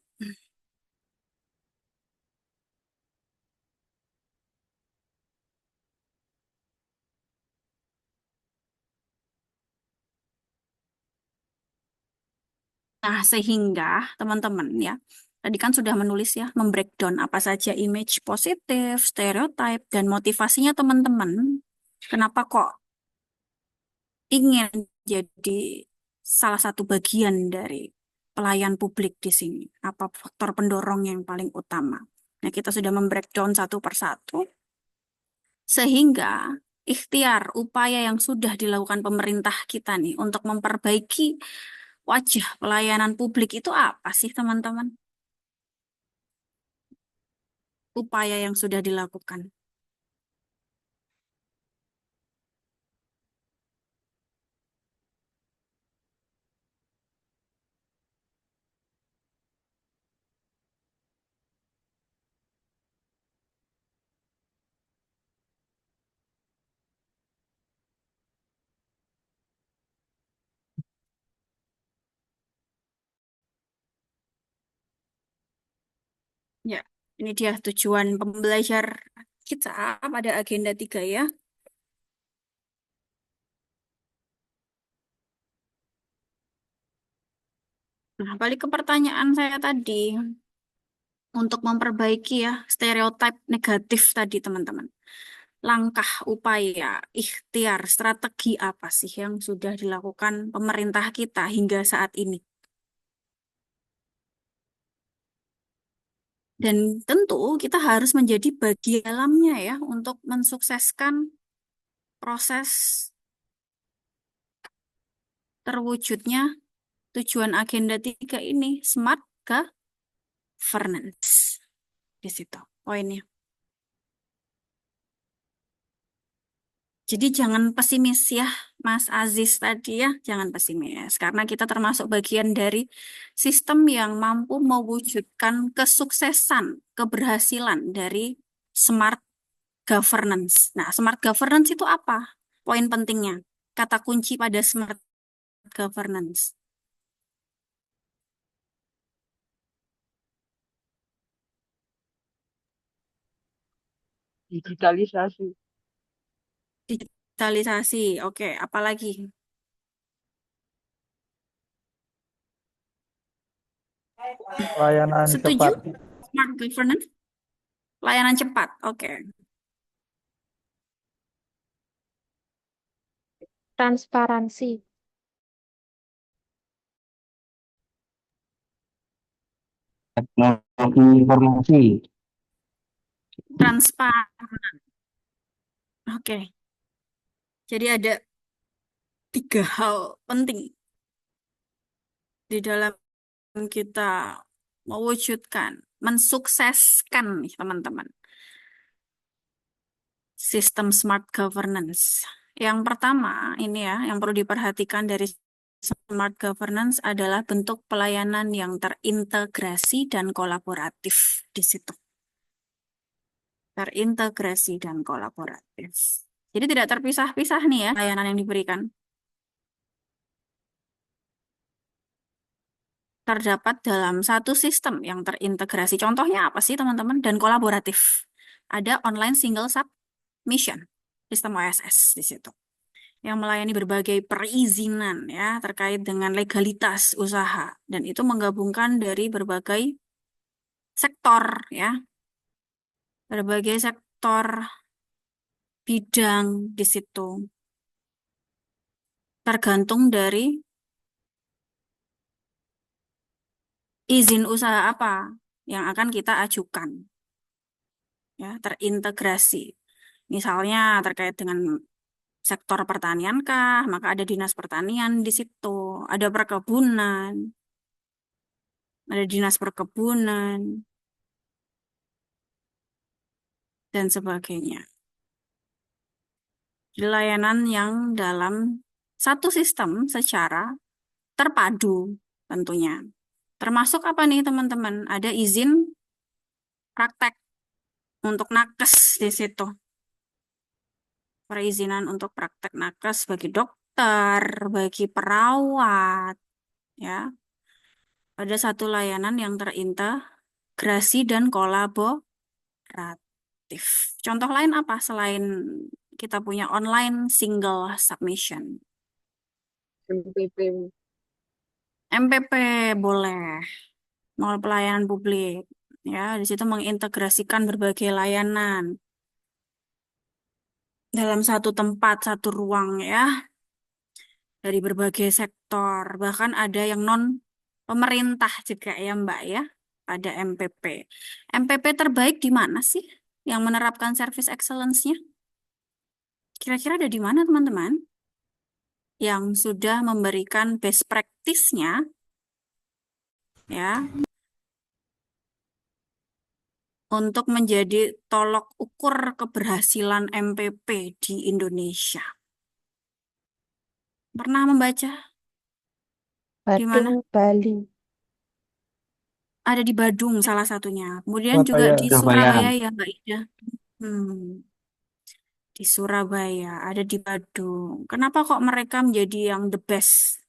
Nah, sehingga teman-teman ya, tadi kan sudah menulis ya, membreakdown apa saja image positif, stereotype, dan motivasinya teman-teman. Kenapa kok ingin jadi salah satu bagian dari pelayan publik di sini? Apa faktor pendorong yang paling utama? Nah, kita sudah membreakdown satu persatu, sehingga ikhtiar, upaya yang sudah dilakukan pemerintah kita nih untuk memperbaiki wajah pelayanan publik itu apa sih teman-teman? Upaya yang sudah dilakukan. Ya, ini dia tujuan pembelajar kita pada agenda 3 ya. Nah, balik ke pertanyaan saya tadi. Untuk memperbaiki ya stereotip negatif tadi teman-teman. Langkah, upaya, ikhtiar, strategi apa sih yang sudah dilakukan pemerintah kita hingga saat ini? Dan tentu kita harus menjadi bagian dalamnya ya untuk mensukseskan proses terwujudnya tujuan agenda 3 ini, smart governance. Di situ poinnya. Jadi jangan pesimis ya, Mas Aziz tadi ya, jangan pesimis. Karena kita termasuk bagian dari sistem yang mampu mewujudkan kesuksesan, keberhasilan dari smart governance. Nah, smart governance itu apa? Poin pentingnya, kata kunci pada smart governance. Digitalisasi. Digitalisasi, oke, apalagi? Layanan Setuju? cepat. Smart governance? Layanan cepat, oke. Transparansi. Teknologi informasi. Transparan, oke. Jadi ada 3 hal penting di dalam kita mewujudkan, mensukseskan nih teman-teman, sistem smart governance. Yang pertama ini ya, yang perlu diperhatikan dari smart governance adalah bentuk pelayanan yang terintegrasi dan kolaboratif di situ. Terintegrasi dan kolaboratif. Jadi tidak terpisah-pisah nih ya layanan yang diberikan. Terdapat dalam satu sistem yang terintegrasi. Contohnya apa sih teman-teman? Dan kolaboratif. Ada online single submission, sistem OSS di situ. Yang melayani berbagai perizinan ya terkait dengan legalitas usaha. Dan itu menggabungkan dari berbagai sektor ya. Berbagai sektor bidang di situ. Tergantung dari izin usaha apa yang akan kita ajukan. Ya, terintegrasi. Misalnya terkait dengan sektor pertanian kah, maka ada dinas pertanian di situ, ada perkebunan, ada dinas perkebunan, dan sebagainya. Jadi layanan yang dalam satu sistem secara terpadu tentunya. Termasuk apa nih teman-teman? Ada izin praktek untuk nakes di situ. Perizinan untuk praktek nakes bagi dokter, bagi perawat, ya. Ada satu layanan yang terintegrasi dan kolaboratif. Contoh lain apa selain kita punya online single submission? MPP. MPP boleh, mall pelayanan publik. Ya, di situ mengintegrasikan berbagai layanan dalam satu tempat, satu ruang ya, dari berbagai sektor. Bahkan ada yang non pemerintah juga ya Mbak ya, pada MPP. MPP terbaik di mana sih yang menerapkan service excellence-nya? Kira-kira ada di mana teman-teman? Yang sudah memberikan best practice-nya ya untuk menjadi tolok ukur keberhasilan MPP di Indonesia. Pernah membaca? Di mana? Badung, Bali. Ada di Badung salah satunya. Kemudian juga Surabaya. di Surabaya ya Mbak Ida. Di Surabaya, ada di Badung. Kenapa kok mereka menjadi yang the best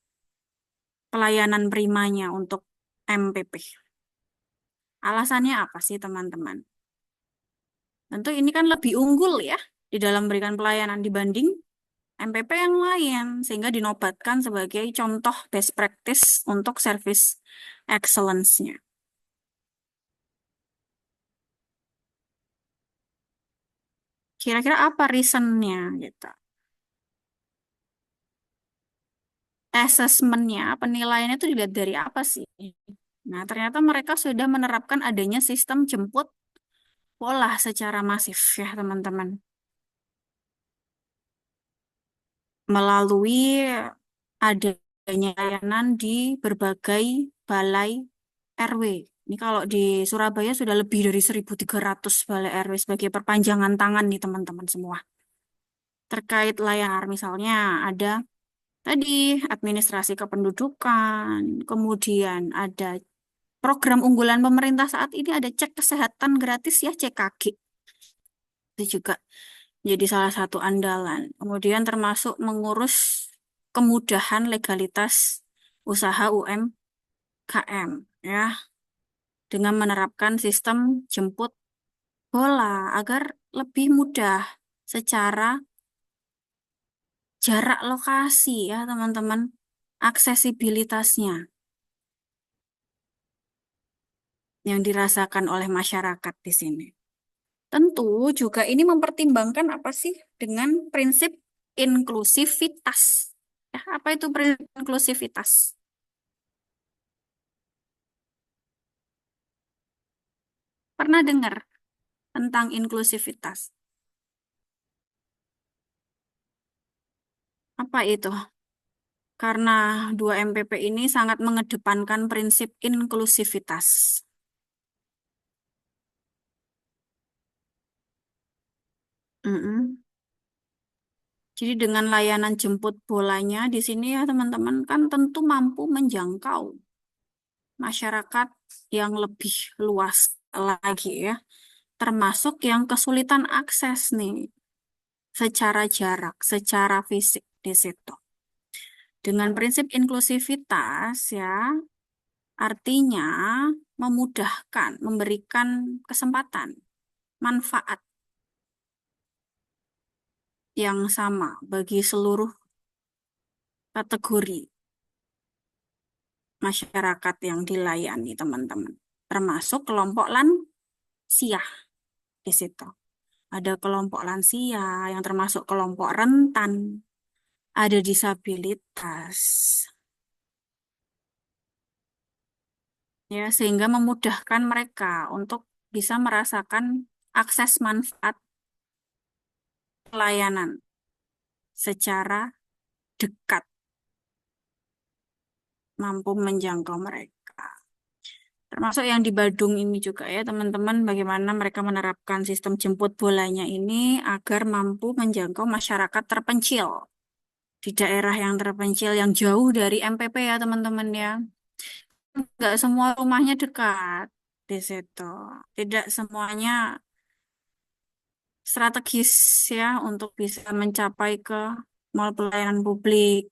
pelayanan primanya untuk MPP? Alasannya apa sih teman-teman? Tentu ini kan lebih unggul ya di dalam memberikan pelayanan dibanding MPP yang lain sehingga dinobatkan sebagai contoh best practice untuk service excellence-nya. Kira-kira apa reason-nya gitu? Assessment-nya, penilaiannya itu dilihat dari apa sih? Nah, ternyata mereka sudah menerapkan adanya sistem jemput bola secara masif ya teman-teman. Melalui adanya layanan di berbagai balai RW. Ini kalau di Surabaya sudah lebih dari 1.300 balai RW sebagai perpanjangan tangan nih teman-teman semua. Terkait layar misalnya ada tadi administrasi kependudukan, kemudian ada program unggulan pemerintah saat ini ada cek kesehatan gratis ya, CKG. Itu juga jadi salah satu andalan. Kemudian termasuk mengurus kemudahan legalitas usaha UMKM ya, dengan menerapkan sistem jemput bola agar lebih mudah secara jarak lokasi ya teman-teman, aksesibilitasnya yang dirasakan oleh masyarakat di sini. Tentu juga ini mempertimbangkan apa sih dengan prinsip inklusivitas. Ya, apa itu prinsip inklusivitas? Pernah dengar tentang inklusivitas? Apa itu? Karena dua MPP ini sangat mengedepankan prinsip inklusivitas. Mm-mm. Jadi dengan layanan jemput bolanya di sini ya teman-teman kan tentu mampu menjangkau masyarakat yang lebih luas lagi ya. Termasuk yang kesulitan akses nih secara jarak, secara fisik di situ. Dengan prinsip inklusivitas ya, artinya memudahkan, memberikan kesempatan, manfaat yang sama bagi seluruh kategori masyarakat yang dilayani, teman-teman. Termasuk kelompok lansia di situ. Ada kelompok lansia yang termasuk kelompok rentan, ada disabilitas. Ya, sehingga memudahkan mereka untuk bisa merasakan akses manfaat pelayanan secara dekat, mampu menjangkau mereka. Termasuk yang di Badung ini juga ya teman-teman, bagaimana mereka menerapkan sistem jemput bolanya ini agar mampu menjangkau masyarakat terpencil di daerah yang terpencil yang jauh dari MPP ya teman-teman ya. Enggak semua rumahnya dekat di situ. Tidak semuanya strategis ya untuk bisa mencapai ke mall pelayanan publik.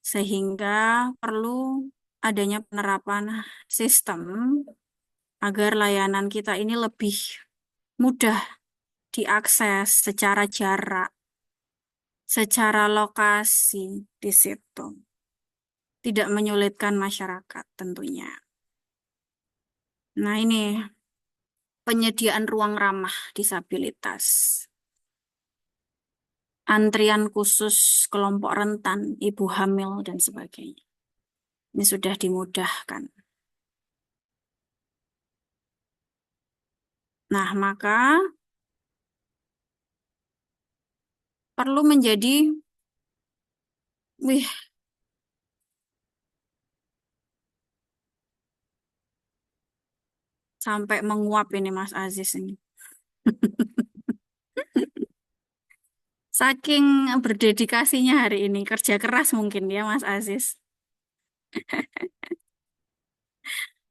Sehingga perlu adanya penerapan sistem agar layanan kita ini lebih mudah diakses secara jarak, secara lokasi di situ. Tidak menyulitkan masyarakat tentunya. Nah, ini penyediaan ruang ramah disabilitas. Antrian khusus kelompok rentan, ibu hamil, dan sebagainya. Ini sudah dimudahkan. Nah, maka perlu menjadi, sampai menguap ini Mas Aziz ini. Saking berdedikasinya hari ini, kerja keras mungkin ya Mas Aziz.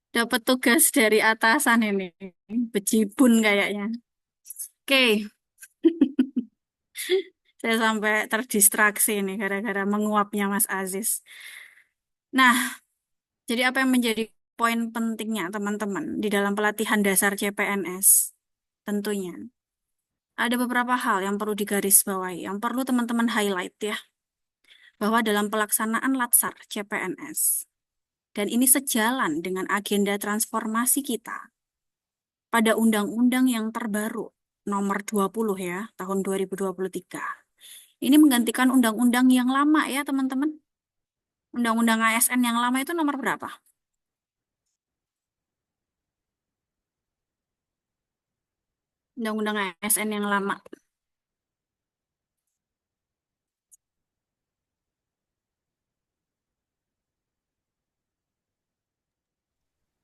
Dapat tugas dari atasan ini, bejibun kayaknya. Oke, saya sampai terdistraksi nih gara-gara menguapnya Mas Aziz. Nah, jadi apa yang menjadi poin pentingnya teman-teman di dalam pelatihan dasar CPNS? Tentunya ada beberapa hal yang perlu digarisbawahi, yang perlu teman-teman highlight ya. bahwa dalam pelaksanaan Latsar CPNS, dan ini sejalan dengan agenda transformasi kita pada undang-undang yang terbaru, nomor 20 ya, tahun 2023. Ini menggantikan undang-undang yang lama ya, teman-teman. Undang-undang ASN yang lama itu nomor berapa? Undang-undang ASN yang lama.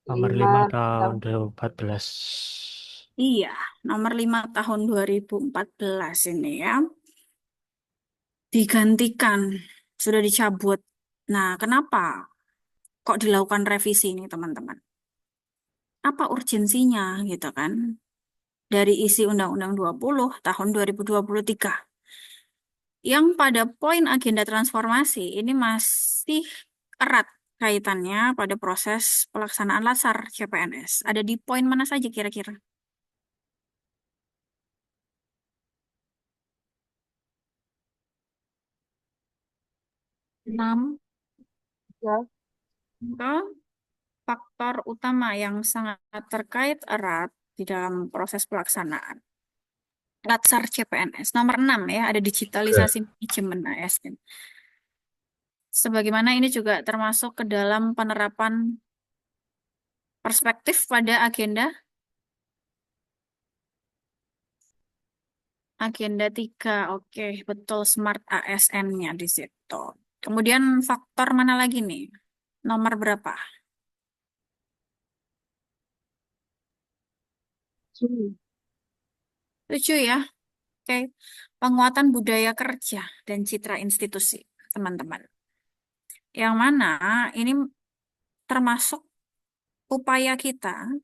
Nomor 5 tahun 2014. Iya, nomor 5 tahun 2014 ini ya. Digantikan, sudah dicabut. Nah, kenapa kok dilakukan revisi ini, teman-teman? Apa urgensinya gitu kan? Dari isi Undang-Undang 20 tahun 2023. Yang pada poin agenda transformasi ini masih erat kaitannya pada proses pelaksanaan Latsar CPNS. Ada di poin mana saja kira-kira? Enam. Ya. Ke faktor utama yang sangat terkait erat di dalam proses pelaksanaan Latsar CPNS. Nomor 6 ya, ada digitalisasi manajemen ASN. Sebagaimana ini juga termasuk ke dalam penerapan perspektif pada agenda 3. Oke, betul, smart ASN-nya di situ. Kemudian faktor mana lagi nih? Nomor berapa? 7 ya. Oke. Penguatan budaya kerja dan citra institusi, teman-teman. Yang mana ini termasuk upaya kita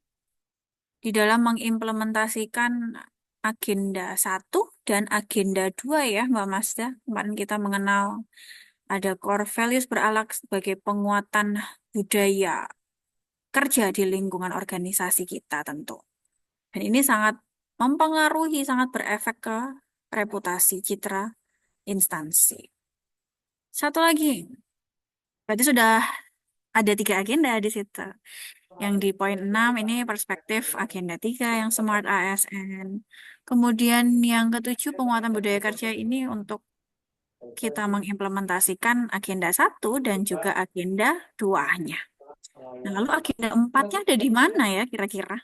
di dalam mengimplementasikan agenda 1 dan agenda 2 ya, Mbak Mazda. Kemarin kita mengenal ada core values beralak sebagai penguatan budaya kerja di lingkungan organisasi kita tentu. Dan ini sangat mempengaruhi, sangat berefek ke reputasi citra instansi. Satu lagi, berarti sudah ada 3 agenda di situ. Yang di poin 6 ini perspektif agenda 3 yang smart ASN. Kemudian yang ke-7 penguatan budaya kerja ini untuk kita mengimplementasikan agenda 1 dan juga agenda 2-nya. Nah, lalu agenda 4-nya ada di mana ya kira-kira?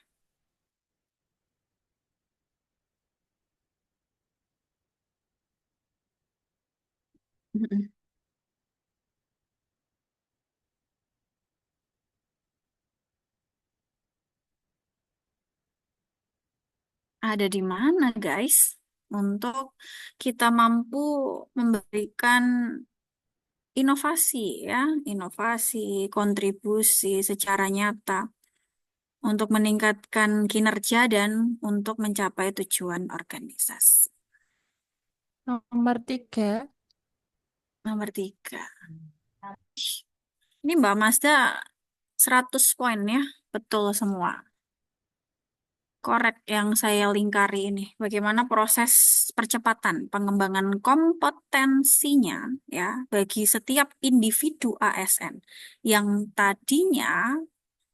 Ada di mana, guys? Untuk kita mampu memberikan inovasi ya, inovasi, kontribusi secara nyata untuk meningkatkan kinerja dan untuk mencapai tujuan organisasi. Nomor 3. Nomor 3. Ini Mbak Mazda 100 poin ya, betul semua. Korek yang saya lingkari ini. Bagaimana proses percepatan pengembangan kompetensinya ya bagi setiap individu ASN yang tadinya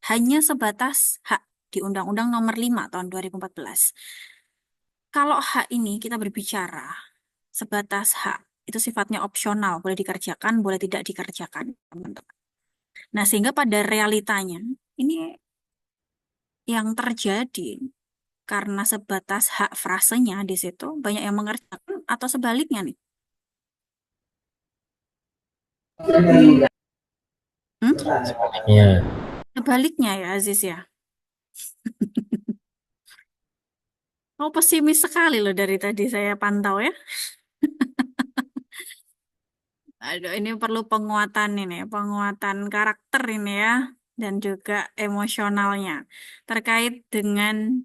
hanya sebatas hak di Undang-Undang Nomor 5 tahun 2014. Kalau hak ini kita berbicara sebatas hak, itu sifatnya opsional, boleh dikerjakan, boleh tidak dikerjakan, teman-teman. Nah, sehingga pada realitanya ini yang terjadi karena sebatas hak frasenya di situ banyak yang mengerjakan atau sebaliknya nih. Iya. Sebaliknya ya Aziz ya. Oh, pesimis sekali loh dari tadi saya pantau ya. Aduh, ini perlu penguatan ini, penguatan karakter ini ya, dan juga emosionalnya terkait dengan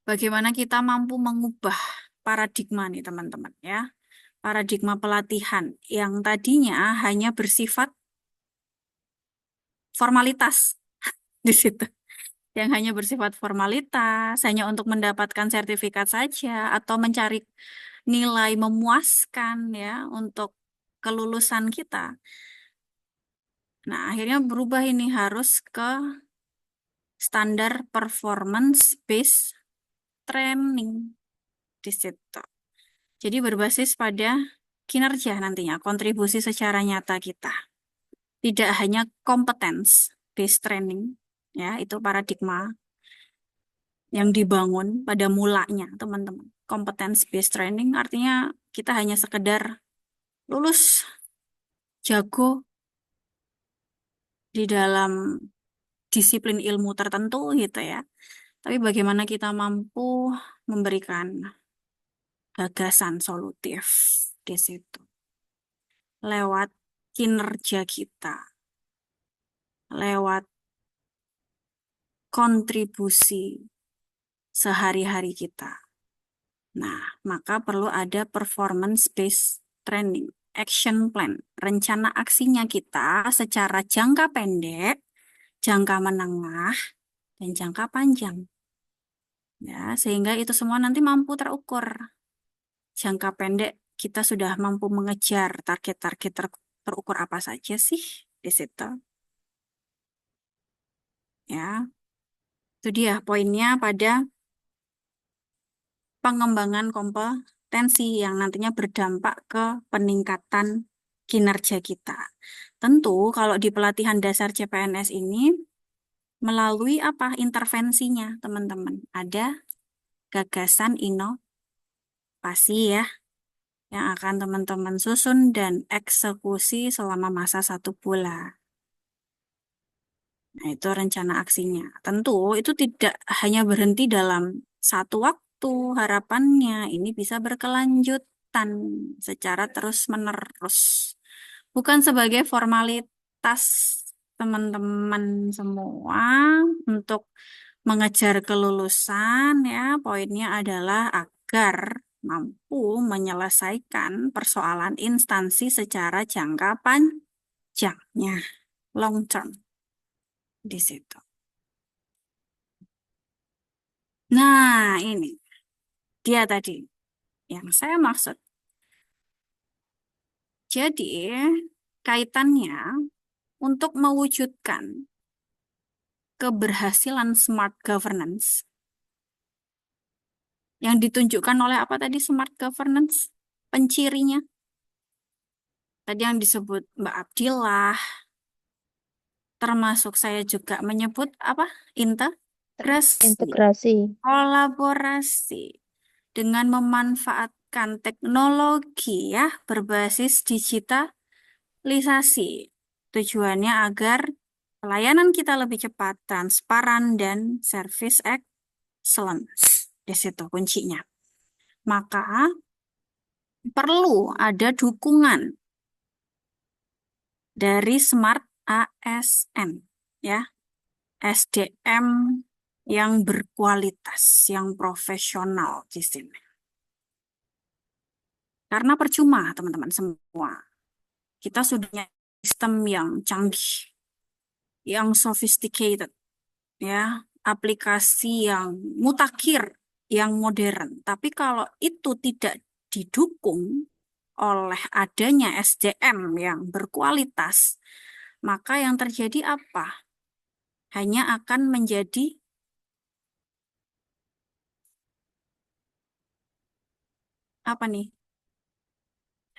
bagaimana kita mampu mengubah paradigma nih teman-teman ya. Paradigma pelatihan yang tadinya hanya bersifat formalitas di situ. Yang hanya bersifat formalitas, hanya untuk mendapatkan sertifikat saja atau mencari nilai memuaskan ya untuk kelulusan kita. Nah, akhirnya berubah ini harus ke standar performance based training di situ. Jadi berbasis pada kinerja nantinya, kontribusi secara nyata kita. Tidak hanya competence based training, ya, itu paradigma yang dibangun pada mulanya, teman-teman. Competence based training artinya kita hanya sekedar lulus jago di dalam disiplin ilmu tertentu gitu ya. Tapi bagaimana kita mampu memberikan gagasan solutif di situ lewat kinerja kita, lewat kontribusi sehari-hari kita. Nah, maka perlu ada performance based training, action plan, rencana aksinya kita secara jangka pendek, jangka menengah, dan jangka panjang. Ya, sehingga itu semua nanti mampu terukur. Jangka pendek kita sudah mampu mengejar target-target terukur apa saja sih di situ. Ya, itu dia poinnya pada pengembangan kompetensi yang nantinya berdampak ke peningkatan kinerja kita. Tentu kalau di pelatihan dasar CPNS ini melalui apa intervensinya, teman-teman? Ada gagasan inovasi ya yang akan teman-teman susun dan eksekusi selama masa 1 bulan. Nah, itu rencana aksinya. Tentu itu tidak hanya berhenti dalam satu waktu. Harapannya ini bisa berkelanjutan secara terus-menerus. Bukan sebagai formalitas teman-teman semua untuk mengejar kelulusan ya. Poinnya adalah agar mampu menyelesaikan persoalan instansi secara jangka panjangnya, long term di situ. Nah, ini dia tadi yang saya maksud. Jadi, kaitannya untuk mewujudkan keberhasilan smart governance yang ditunjukkan oleh apa tadi smart governance? Pencirinya. Tadi yang disebut Mbak Abdillah, termasuk saya juga menyebut apa? Integrasi. Kolaborasi dengan memanfaatkan teknologi ya berbasis digitalisasi. Tujuannya agar pelayanan kita lebih cepat, transparan, dan service excellence. Di situ kuncinya. Maka perlu ada dukungan dari Smart ASN ya. SDM yang berkualitas, yang profesional di sini. Karena percuma teman-teman semua. Kita sudah punya sistem yang canggih, yang sophisticated, ya, aplikasi yang mutakhir, yang modern. Tapi kalau itu tidak didukung oleh adanya SDM yang berkualitas, maka yang terjadi apa? Hanya akan menjadi apa nih?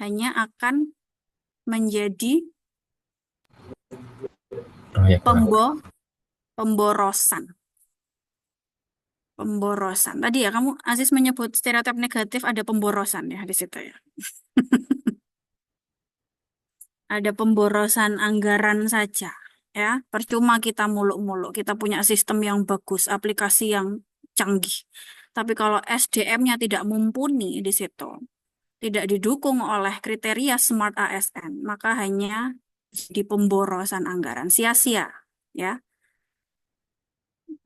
Hanya akan menjadi Proyek pemborosan. Pemborosan. Tadi ya kamu Aziz menyebut stereotip negatif ada pemborosan ya di situ ya. Ada pemborosan anggaran saja ya. Percuma kita muluk-muluk, kita punya sistem yang bagus, aplikasi yang canggih. Tapi kalau SDM-nya tidak mumpuni di situ, tidak didukung oleh kriteria Smart ASN, maka hanya di pemborosan anggaran sia-sia ya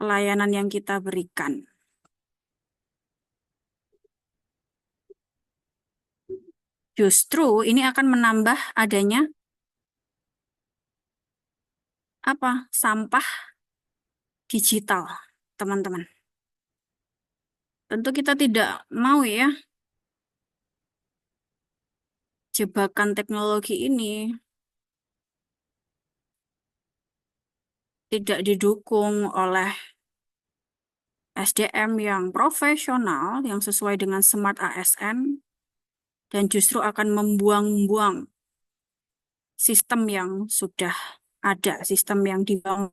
pelayanan yang kita berikan. Justru ini akan menambah adanya apa? Sampah digital, teman-teman. Tentu kita tidak mau ya jebakan teknologi ini tidak didukung oleh SDM yang profesional, yang sesuai dengan Smart ASN, dan justru akan membuang-buang sistem yang sudah ada, sistem yang dibangun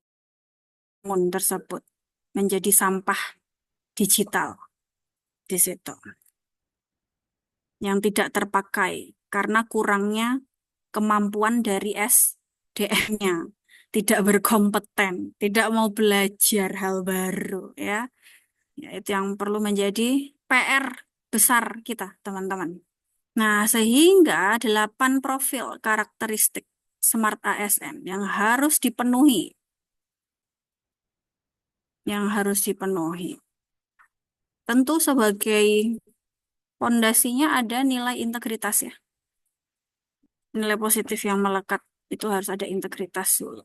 tersebut menjadi sampah digital di situ yang tidak terpakai karena kurangnya kemampuan dari SDM-nya, tidak berkompeten, tidak mau belajar hal baru ya. Ya, itu yang perlu menjadi PR besar kita, teman-teman. Nah, sehingga 8 profil karakteristik Smart ASN yang harus dipenuhi. Yang harus dipenuhi. Tentu sebagai fondasinya ada nilai integritas ya. Nilai positif yang melekat itu harus ada integritas dulu.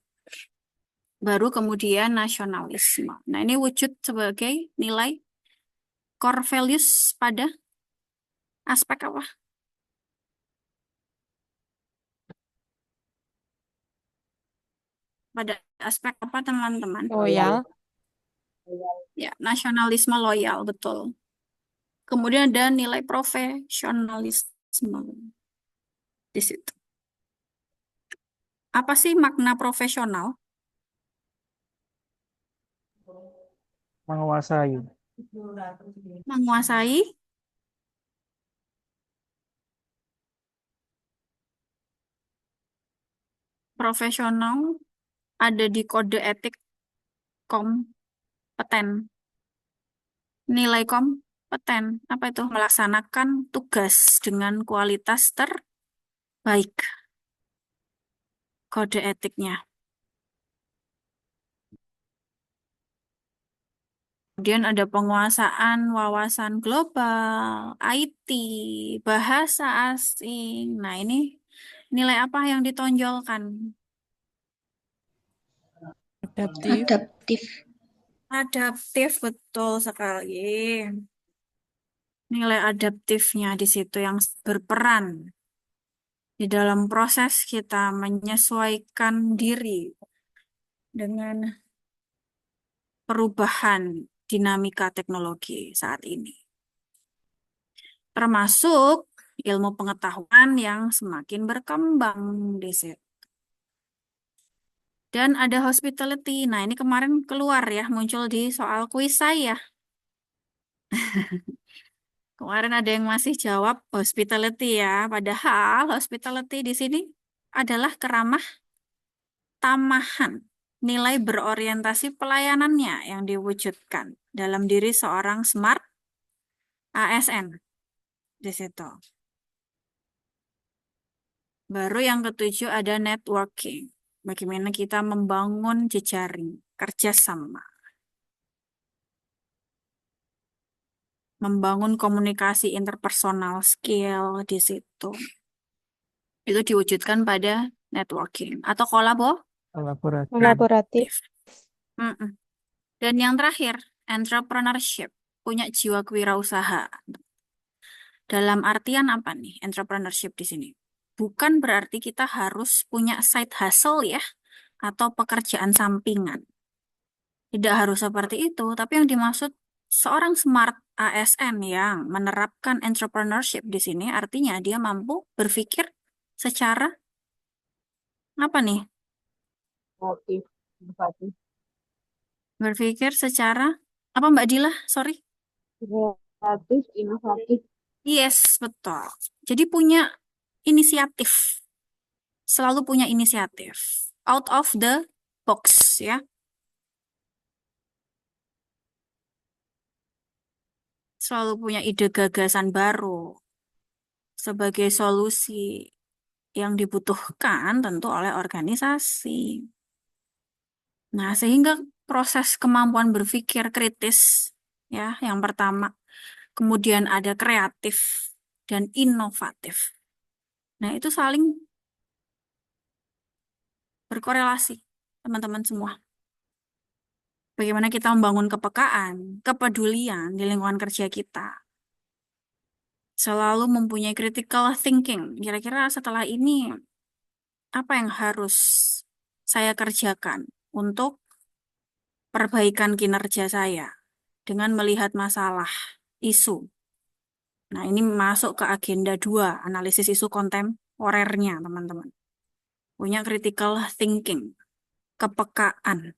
Baru kemudian nasionalisme. Nah, ini wujud sebagai nilai core values pada aspek apa? Pada aspek apa, teman-teman? Loyal. Ya, nasionalisme loyal, betul. Kemudian ada nilai profesionalisme di situ. Apa sih makna profesional? Menguasai. Menguasai profesional ada di kode etik kompeten. Nilai kompeten, apa itu? Melaksanakan tugas dengan kualitas terbaik. Kode etiknya. Kemudian ada penguasaan wawasan global, IT, bahasa asing. Nah, ini nilai apa yang ditonjolkan? Adaptif. Adaptif, betul sekali. Nilai adaptifnya di situ yang berperan di dalam proses kita menyesuaikan diri dengan perubahan dinamika teknologi saat ini. Termasuk ilmu pengetahuan yang semakin berkembang di situ. Dan ada hospitality. Nah, ini kemarin keluar ya, muncul di soal kuis saya. Kemarin ada yang masih jawab hospitality ya. Padahal hospitality di sini adalah keramah tamahan. Nilai berorientasi pelayanannya yang diwujudkan dalam diri seorang smart ASN di situ. Baru yang ketujuh ada networking. Bagaimana kita membangun jejaring kerjasama. Membangun komunikasi interpersonal skill di situ. Itu diwujudkan pada networking atau Kolaborasi. Kolaboratif. Mm-mm. Dan yang terakhir, entrepreneurship, punya jiwa kewirausahaan. Dalam artian apa nih entrepreneurship di sini? Bukan berarti kita harus punya side hustle ya, atau pekerjaan sampingan. Tidak harus seperti itu, tapi yang dimaksud seorang smart ASN yang menerapkan entrepreneurship di sini artinya dia mampu berpikir secara apa nih? Kreatif, inovatif, Berpikir secara apa Mbak Dila? Sorry. kreatif, inovatif. Yes, betul. Jadi punya inisiatif. Selalu punya inisiatif. Out of the box ya. Selalu punya ide gagasan baru sebagai solusi yang dibutuhkan tentu oleh organisasi. Nah, sehingga proses kemampuan berpikir kritis ya, yang pertama. Kemudian ada kreatif dan inovatif. Nah, itu saling berkorelasi, teman-teman semua. Bagaimana kita membangun kepekaan, kepedulian di lingkungan kerja kita. Selalu mempunyai critical thinking. Kira-kira setelah ini apa yang harus saya kerjakan untuk perbaikan kinerja saya dengan melihat masalah isu. Nah, ini masuk ke agenda 2, analisis isu kontemporernya, teman-teman. Punya critical thinking, kepekaan.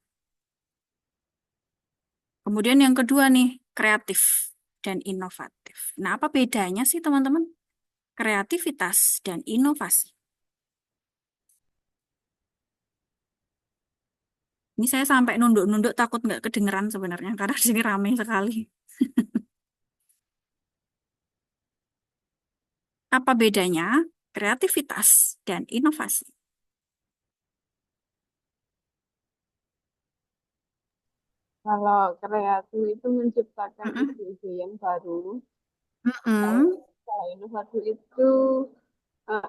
Kemudian yang kedua nih, kreatif dan inovatif. Nah, apa bedanya sih, teman-teman? Kreativitas dan inovasi. Ini saya sampai nunduk-nunduk takut nggak kedengeran sebenarnya, karena di sini ramai sekali. Apa bedanya kreativitas dan inovasi? Kalau kreatif itu menciptakan Mm-mm. ide-ide yang baru. Mm-mm. Kalau inovasi itu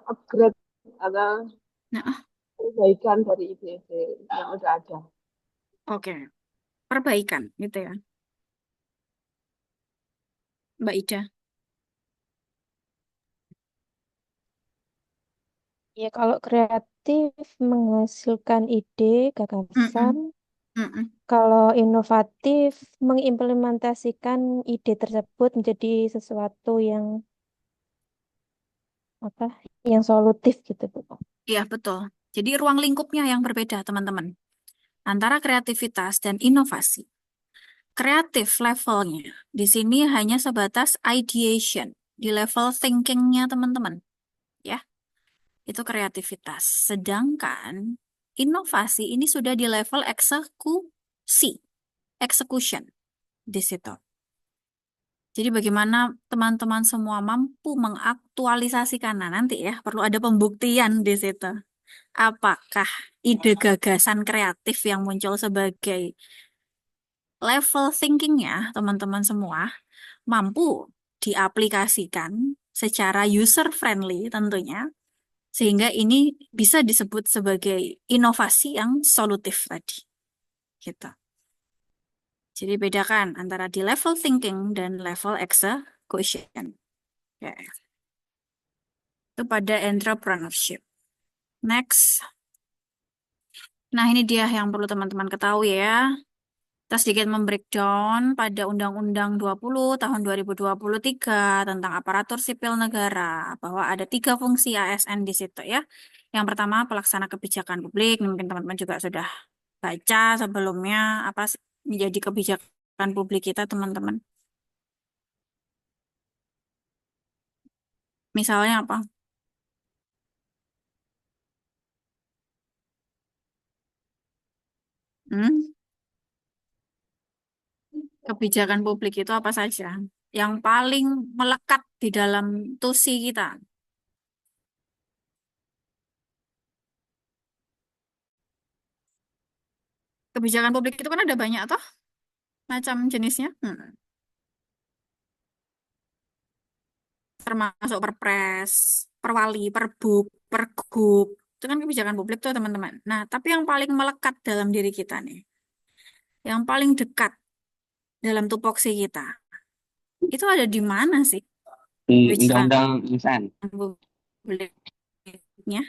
upgrade atau Nah, perbaikan dari ide-ide yang udah ada. oke. Perbaikan gitu ya, Mbak Ida. Ya, kalau kreatif menghasilkan ide, gagasan. Mm-mm. Mm-mm. Kalau inovatif mengimplementasikan ide tersebut menjadi sesuatu yang apa? Yang solutif gitu, Bu. Iya, betul. Jadi ruang lingkupnya yang berbeda, teman-teman. Antara kreativitas dan inovasi. Kreatif levelnya di sini hanya sebatas ideation, di level thinkingnya teman-teman. Ya, itu kreativitas. Sedangkan inovasi ini sudah di level eksekusi, execution di situ. Jadi bagaimana teman-teman semua mampu mengaktualisasikan, nah nanti ya perlu ada pembuktian di situ. Apakah ide gagasan kreatif yang muncul sebagai level thinkingnya teman-teman semua mampu diaplikasikan secara user friendly tentunya, sehingga ini bisa disebut sebagai inovasi yang solutif tadi. Gitu. Jadi bedakan antara di level thinking dan level execution. Ya. Itu pada entrepreneurship. Next. Nah, ini dia yang perlu teman-teman ketahui ya. Kita sedikit membreakdown pada Undang-Undang 20 tahun 2023 tentang aparatur sipil negara, bahwa ada 3 fungsi ASN di situ ya. Yang pertama, pelaksana kebijakan publik. Mungkin teman-teman juga sudah baca sebelumnya apa menjadi kebijakan publik kita, teman-teman. Misalnya apa? Hmm? Kebijakan publik itu apa saja? Yang paling melekat di dalam tusi kita. Kebijakan publik itu kan ada banyak toh macam jenisnya. Termasuk perpres, perwali, perbuk, pergub. Itu kan kebijakan publik tuh teman-teman. Nah, tapi yang paling melekat dalam diri kita nih, yang paling dekat dalam tupoksi kita, itu ada di mana sih Di kebijakan Undang-Undang ASN, publiknya?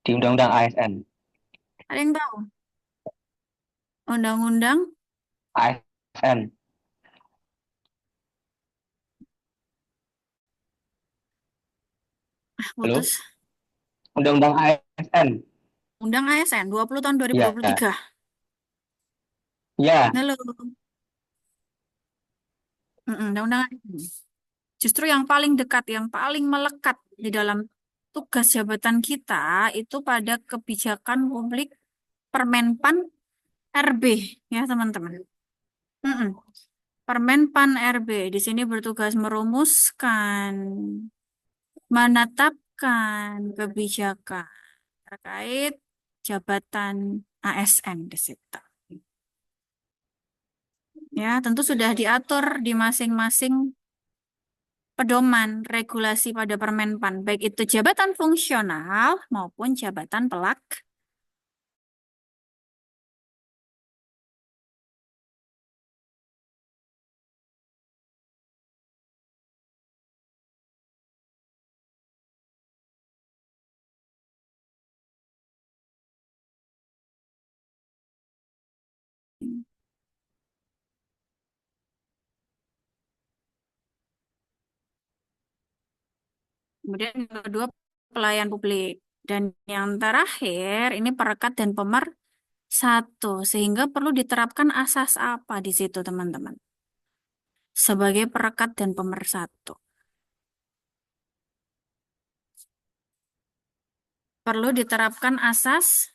di Undang-Undang ASN, Ada yang tahu? Undang-undang, ASN, halo, putus. Undang-Undang ASN, Undang ASN 20 tahun ya, 2023. ya, Halo. Undang-undang ASN. Justru yang paling dekat, yang paling melekat di dalam tugas jabatan kita itu pada kebijakan publik Permenpan RB ya teman-teman. Mm-mm. Permenpan RB di sini bertugas merumuskan, menetapkan kebijakan terkait jabatan ASN di situ. Ya, tentu sudah diatur di masing-masing pedoman regulasi pada Permenpan, baik itu jabatan fungsional maupun jabatan pelaksana. Kemudian yang kedua pelayan publik. Dan yang terakhir ini perekat dan pemersatu. Sehingga perlu diterapkan asas apa di situ teman-teman? Sebagai perekat dan pemersatu. Perlu diterapkan asas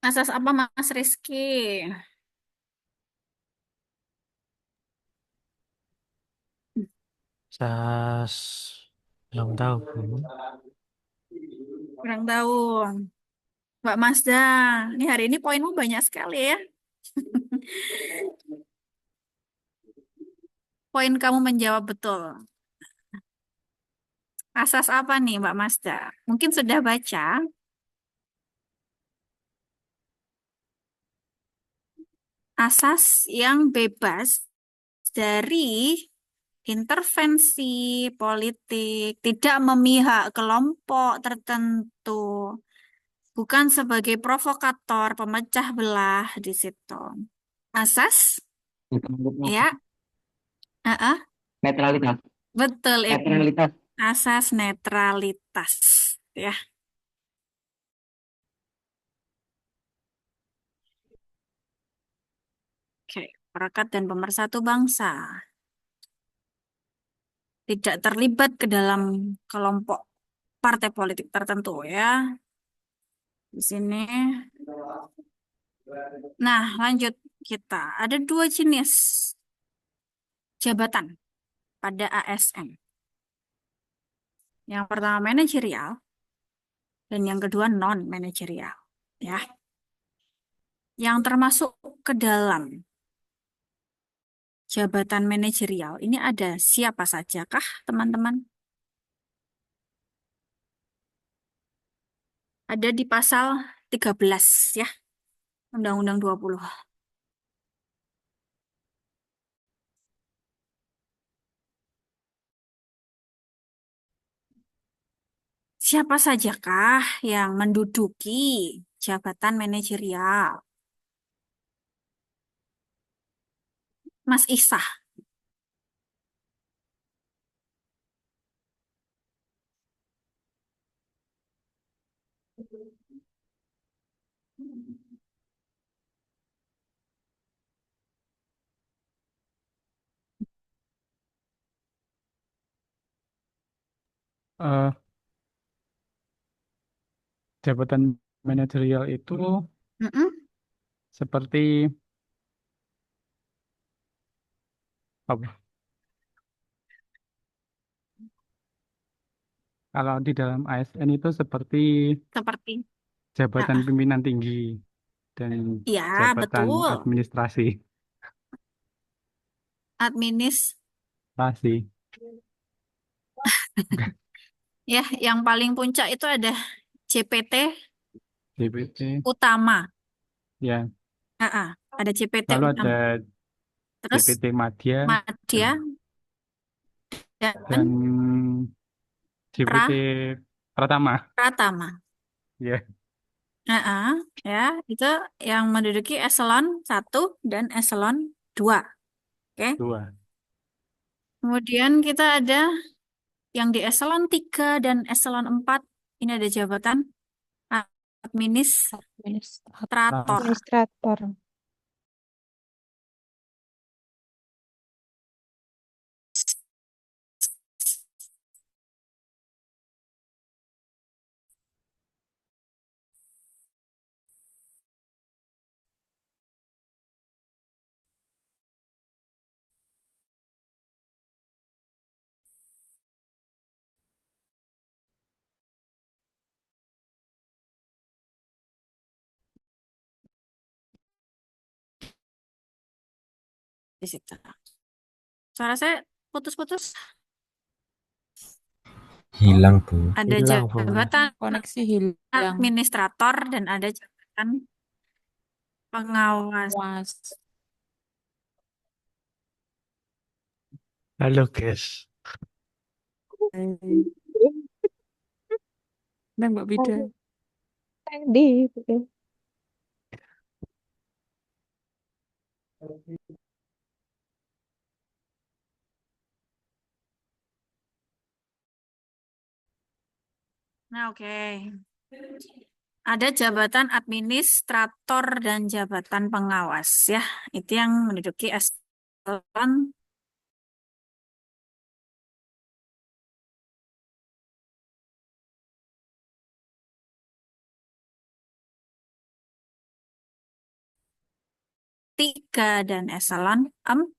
apa Mas Rizky? Sas, belum tahu, Bu. Kurang tahu. Mbak Mazda, ini hari ini poinmu banyak sekali ya. Poin kamu menjawab betul. Asas apa nih Mbak Mazda? Mungkin sudah baca. Asas yang bebas dari intervensi politik, tidak memihak kelompok tertentu, bukan sebagai provokator, pemecah belah di situ. Asas, ya, Netralitas. betul Ibu. Netralitas. Asas netralitas, ya. Oke, perekat dan pemersatu bangsa. Tidak terlibat ke dalam kelompok partai politik tertentu ya. Di sini. Nah, lanjut kita. Ada dua jenis jabatan pada ASN. Yang pertama manajerial dan yang kedua non manajerial, ya. Yang termasuk ke dalam jabatan manajerial ini ada siapa saja kah, teman-teman? Ada di pasal 13 ya, Undang-Undang 20. Siapa sajakah yang menduduki jabatan manajerial? Mas Isah. Eh, jabatan manajerial itu Mm-mm. seperti apa? Kalau di dalam ASN itu seperti Seperti, jabatan pimpinan tinggi dan ya jabatan betul, administrasi. administ, Administrasi. ya yang paling puncak itu ada JPT JPT, utama. ya. Ada JPT Lalu utama. ada Terus JPT Madya Madya dan dan JPT Pratama. Pratama. Ya, Ya, itu yang menduduki eselon 1 dan eselon 2. Oke. dua. Kemudian kita ada yang di eselon 3 dan eselon 4. Ini ada jabatan administrator. Administrator. Di situ. Suara saya putus-putus. Hilang, Bu. Ada Hilang, Bu. jabatan Koneksi hilang. administrator dan ada jabatan pengawas. Was. Halo, guys. Nah, Mbak Bida. Di. Nah, oke. Ada jabatan administrator dan jabatan pengawas ya. Itu yang menduduki eselon tiga dan eselon 4.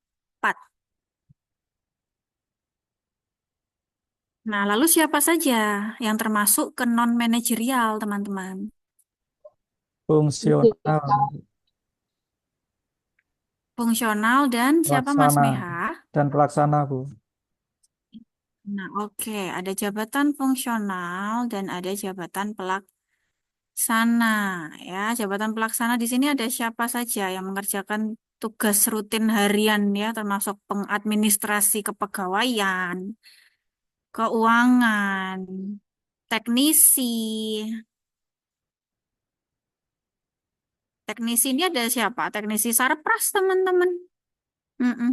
Nah, lalu siapa saja yang termasuk ke non-manajerial, teman-teman? Fungsional, Fungsional dan siapa Mas pelaksana, Meha? dan pelaksana, Bu. Nah, oke. Ada jabatan fungsional dan ada jabatan pelaksana. Ya, jabatan pelaksana di sini ada siapa saja yang mengerjakan tugas rutin harian ya, termasuk pengadministrasi kepegawaian, keuangan, teknisi. Teknisi ini ada siapa? Teknisi sarpras, teman-teman. Mm-mm.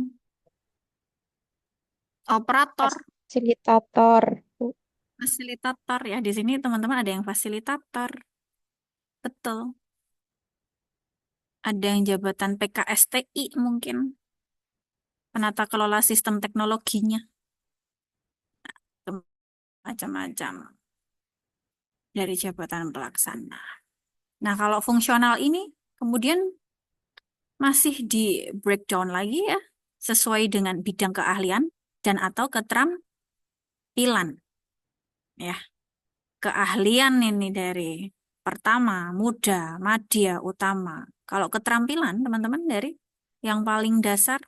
Operator, Fasilitator, Bu. fasilitator ya. Di sini teman-teman ada yang fasilitator. Betul. Ada yang jabatan PKSTI mungkin. Penata kelola sistem teknologinya. Macam-macam dari jabatan pelaksana. Nah, kalau fungsional ini kemudian masih di breakdown lagi ya, sesuai dengan bidang keahlian dan atau keterampilan. Ya, keahlian ini dari pertama, muda, madya, utama. Kalau keterampilan, teman-teman, dari yang paling dasar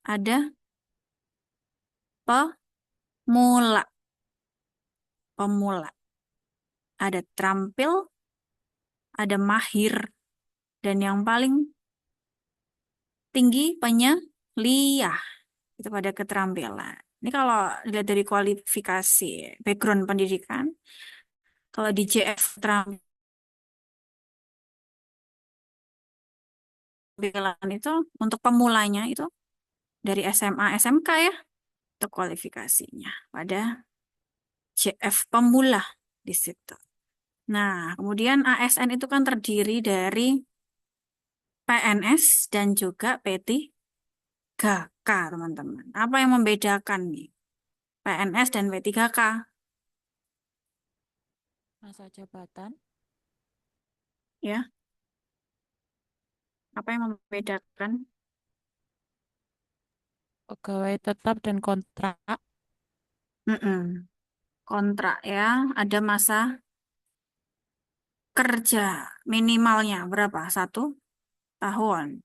ada pemula. Pemula. Ada terampil, ada mahir, dan yang paling tinggi penyeliah. Itu pada keterampilan. Ini kalau dilihat dari kualifikasi background pendidikan, kalau di JF keterampilan itu untuk pemulanya itu dari SMA, SMK ya, untuk kualifikasinya pada JF pemula di situ. Nah, kemudian ASN itu kan terdiri dari PNS dan juga P3K, teman-teman. Apa yang membedakan nih PNS dan P3K? Masa jabatan, Ya, apa yang membedakan? pegawai tetap dan kontrak, Mm-mm. Kontrak ya, ada masa kerja minimalnya berapa? 1 tahun.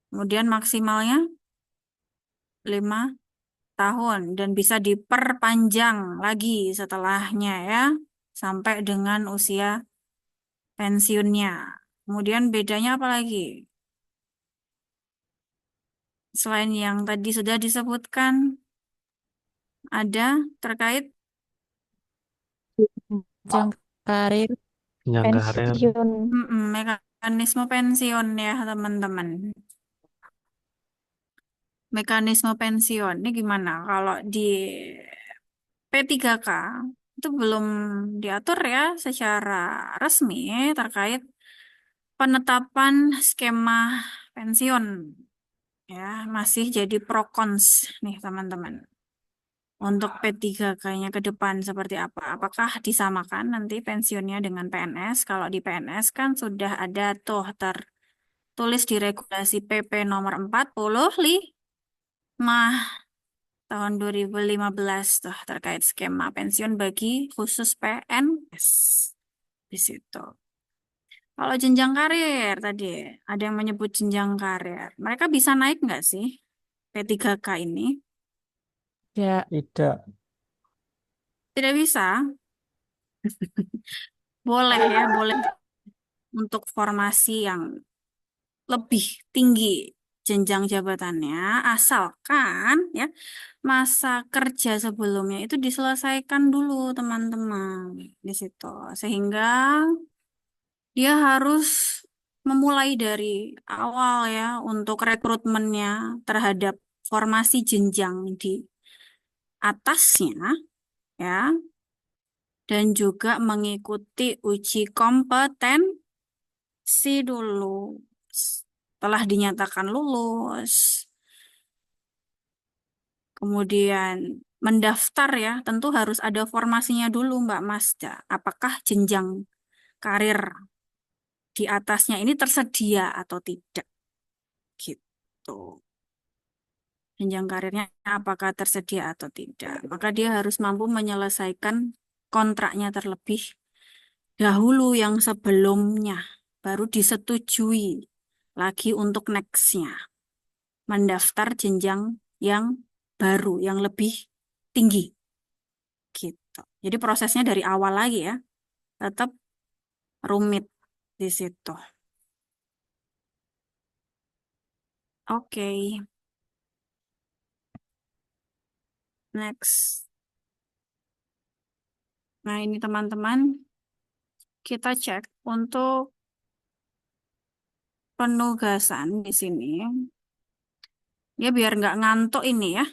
Kemudian maksimalnya 5 tahun dan bisa diperpanjang lagi setelahnya ya, sampai dengan usia pensiunnya. Kemudian bedanya apa lagi? Selain yang tadi sudah disebutkan, ada terkait jenjang karir, Yang karir. Pensiun. mekanisme pensiun ya, teman-teman. Mekanisme pensiun ini gimana? Kalau di P3K itu belum diatur ya secara resmi terkait penetapan skema pensiun. Ya, masih jadi pro cons nih, teman-teman. Untuk P3K-nya ke depan seperti apa? Apakah disamakan nanti pensiunnya dengan PNS? Kalau di PNS kan sudah ada tuh tertulis di regulasi PP nomor 45 tahun 2015 tuh terkait skema pensiun bagi khusus PNS di situ. Kalau jenjang karir tadi ada yang menyebut jenjang karir. Mereka bisa naik nggak sih P3K ini? ya Tidak. Tidak bisa. Boleh ya, boleh untuk formasi yang lebih tinggi jenjang jabatannya, asalkan ya masa kerja sebelumnya itu diselesaikan dulu, teman-teman, di situ. Sehingga dia harus memulai dari awal ya untuk rekrutmennya terhadap formasi jenjang di atasnya ya, dan juga mengikuti uji kompetensi dulu. Setelah dinyatakan lulus, kemudian mendaftar ya, tentu harus ada formasinya dulu Mbak Masda. Apakah jenjang karir di atasnya ini tersedia atau tidak gitu. Jenjang karirnya apakah tersedia atau tidak. Maka dia harus mampu menyelesaikan kontraknya terlebih dahulu yang sebelumnya, baru disetujui lagi untuk next-nya. Mendaftar jenjang yang baru, yang lebih tinggi. Gitu. Jadi prosesnya dari awal lagi ya, tetap rumit di situ. Oke, next. Nah ini teman-teman, kita cek untuk penugasan di sini. Ya biar nggak ngantuk ini ya.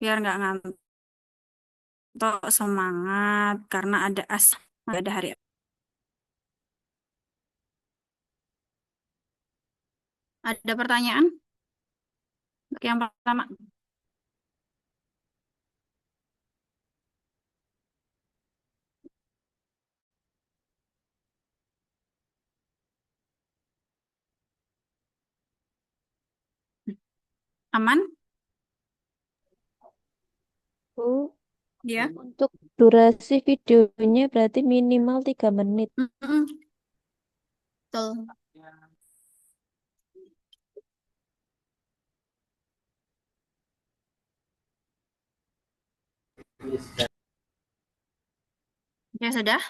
Biar nggak ngantuk, semangat karena ada hari. Ada pertanyaan? Untuk yang pertama. Aman? Bu, Ya. untuk durasi videonya berarti minimal 3 menit. Mm-mm. Betul. Ya sudah.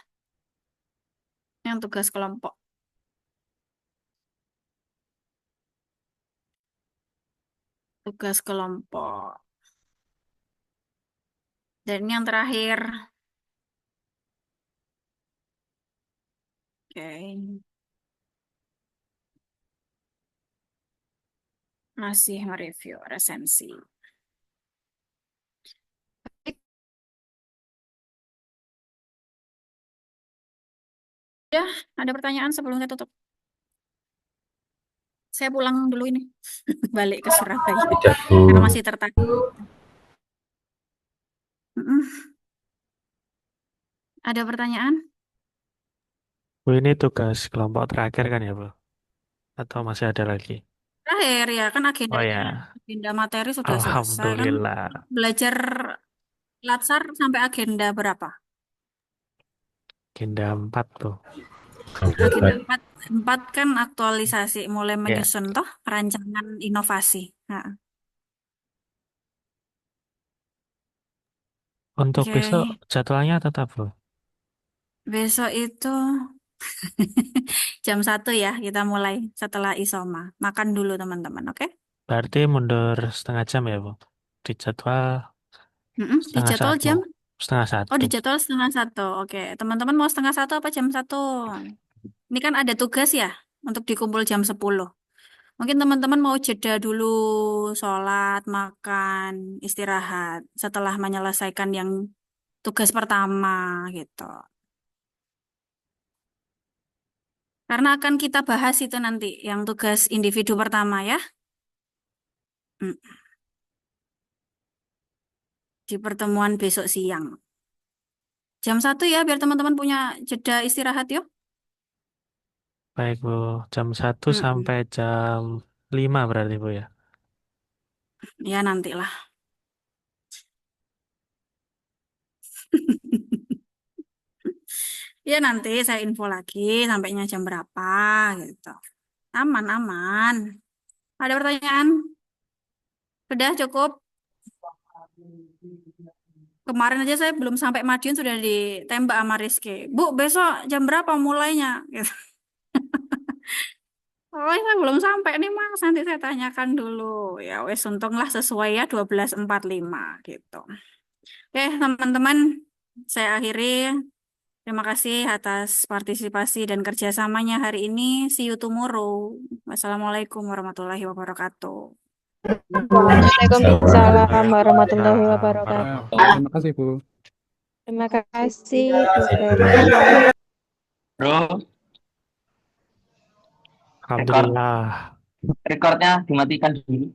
Yang tugas kelompok. Tugas kelompok. Dan ini yang terakhir. Oke. Masih mereview resensi. Ya, ada pertanyaan sebelum saya tutup? Saya pulang dulu ini. Balik ke Surabaya. Tidak, Bu. Karena masih tertarik. Mm-mm. Ada pertanyaan? Bu, ini tugas kelompok terakhir kan ya, Bu? Atau masih ada lagi? Terakhir ya, kan Oh agendanya, ya, agenda materi sudah selesai kan. Alhamdulillah. Belajar Latsar sampai agenda berapa? Agenda 4 tuh. Agenda 4 kan aktualisasi, mulai Ya, menyusun toh rancangan inovasi. Nah, untuk oke. besok jadwalnya tetap, Bu. Besok itu jam 1 ya kita mulai setelah isoma. Makan dulu teman-teman, oke? Berarti mundur setengah jam ya, Bu? Di jadwal Di setengah jadwal satu. jam? Setengah Oh, satu. di jadwal setengah 1. Oke, teman-teman mau setengah 1 apa jam 1? Ini kan ada tugas ya untuk dikumpul jam 10. Mungkin teman-teman mau jeda dulu, sholat, makan, istirahat setelah menyelesaikan yang tugas pertama gitu. Karena akan kita bahas itu nanti, yang tugas individu pertama ya. Mm, Di pertemuan besok siang. Jam 1 ya, biar teman-teman punya jeda istirahat yuk. Baik, Bu. Jam 1 Mm-mm. sampai jam 5 berarti, Bu ya? Ya nantilah. Ya nanti saya info lagi sampainya jam berapa gitu. Aman, aman. Ada pertanyaan? Sudah cukup? Kemarin aja saya belum sampai Madiun sudah ditembak sama Rizky. Bu, besok jam berapa mulainya? Gitu. Oh, saya belum sampai nih Mas. Nanti saya tanyakan dulu. Ya wes untunglah sesuai ya 12.45 gitu. Oke, teman-teman, saya akhiri. Terima kasih atas partisipasi dan kerjasamanya hari ini. See you tomorrow. Wassalamualaikum warahmatullahi wabarakatuh. Waalaikumsalam warahmatullahi Waalaikumsalam wabarakatuh. Terima kasih, Bu. Terima kasih, Bu Kasih, Bu. Febri. Bro, Alhamdulillah. rekornya dimatikan dulu.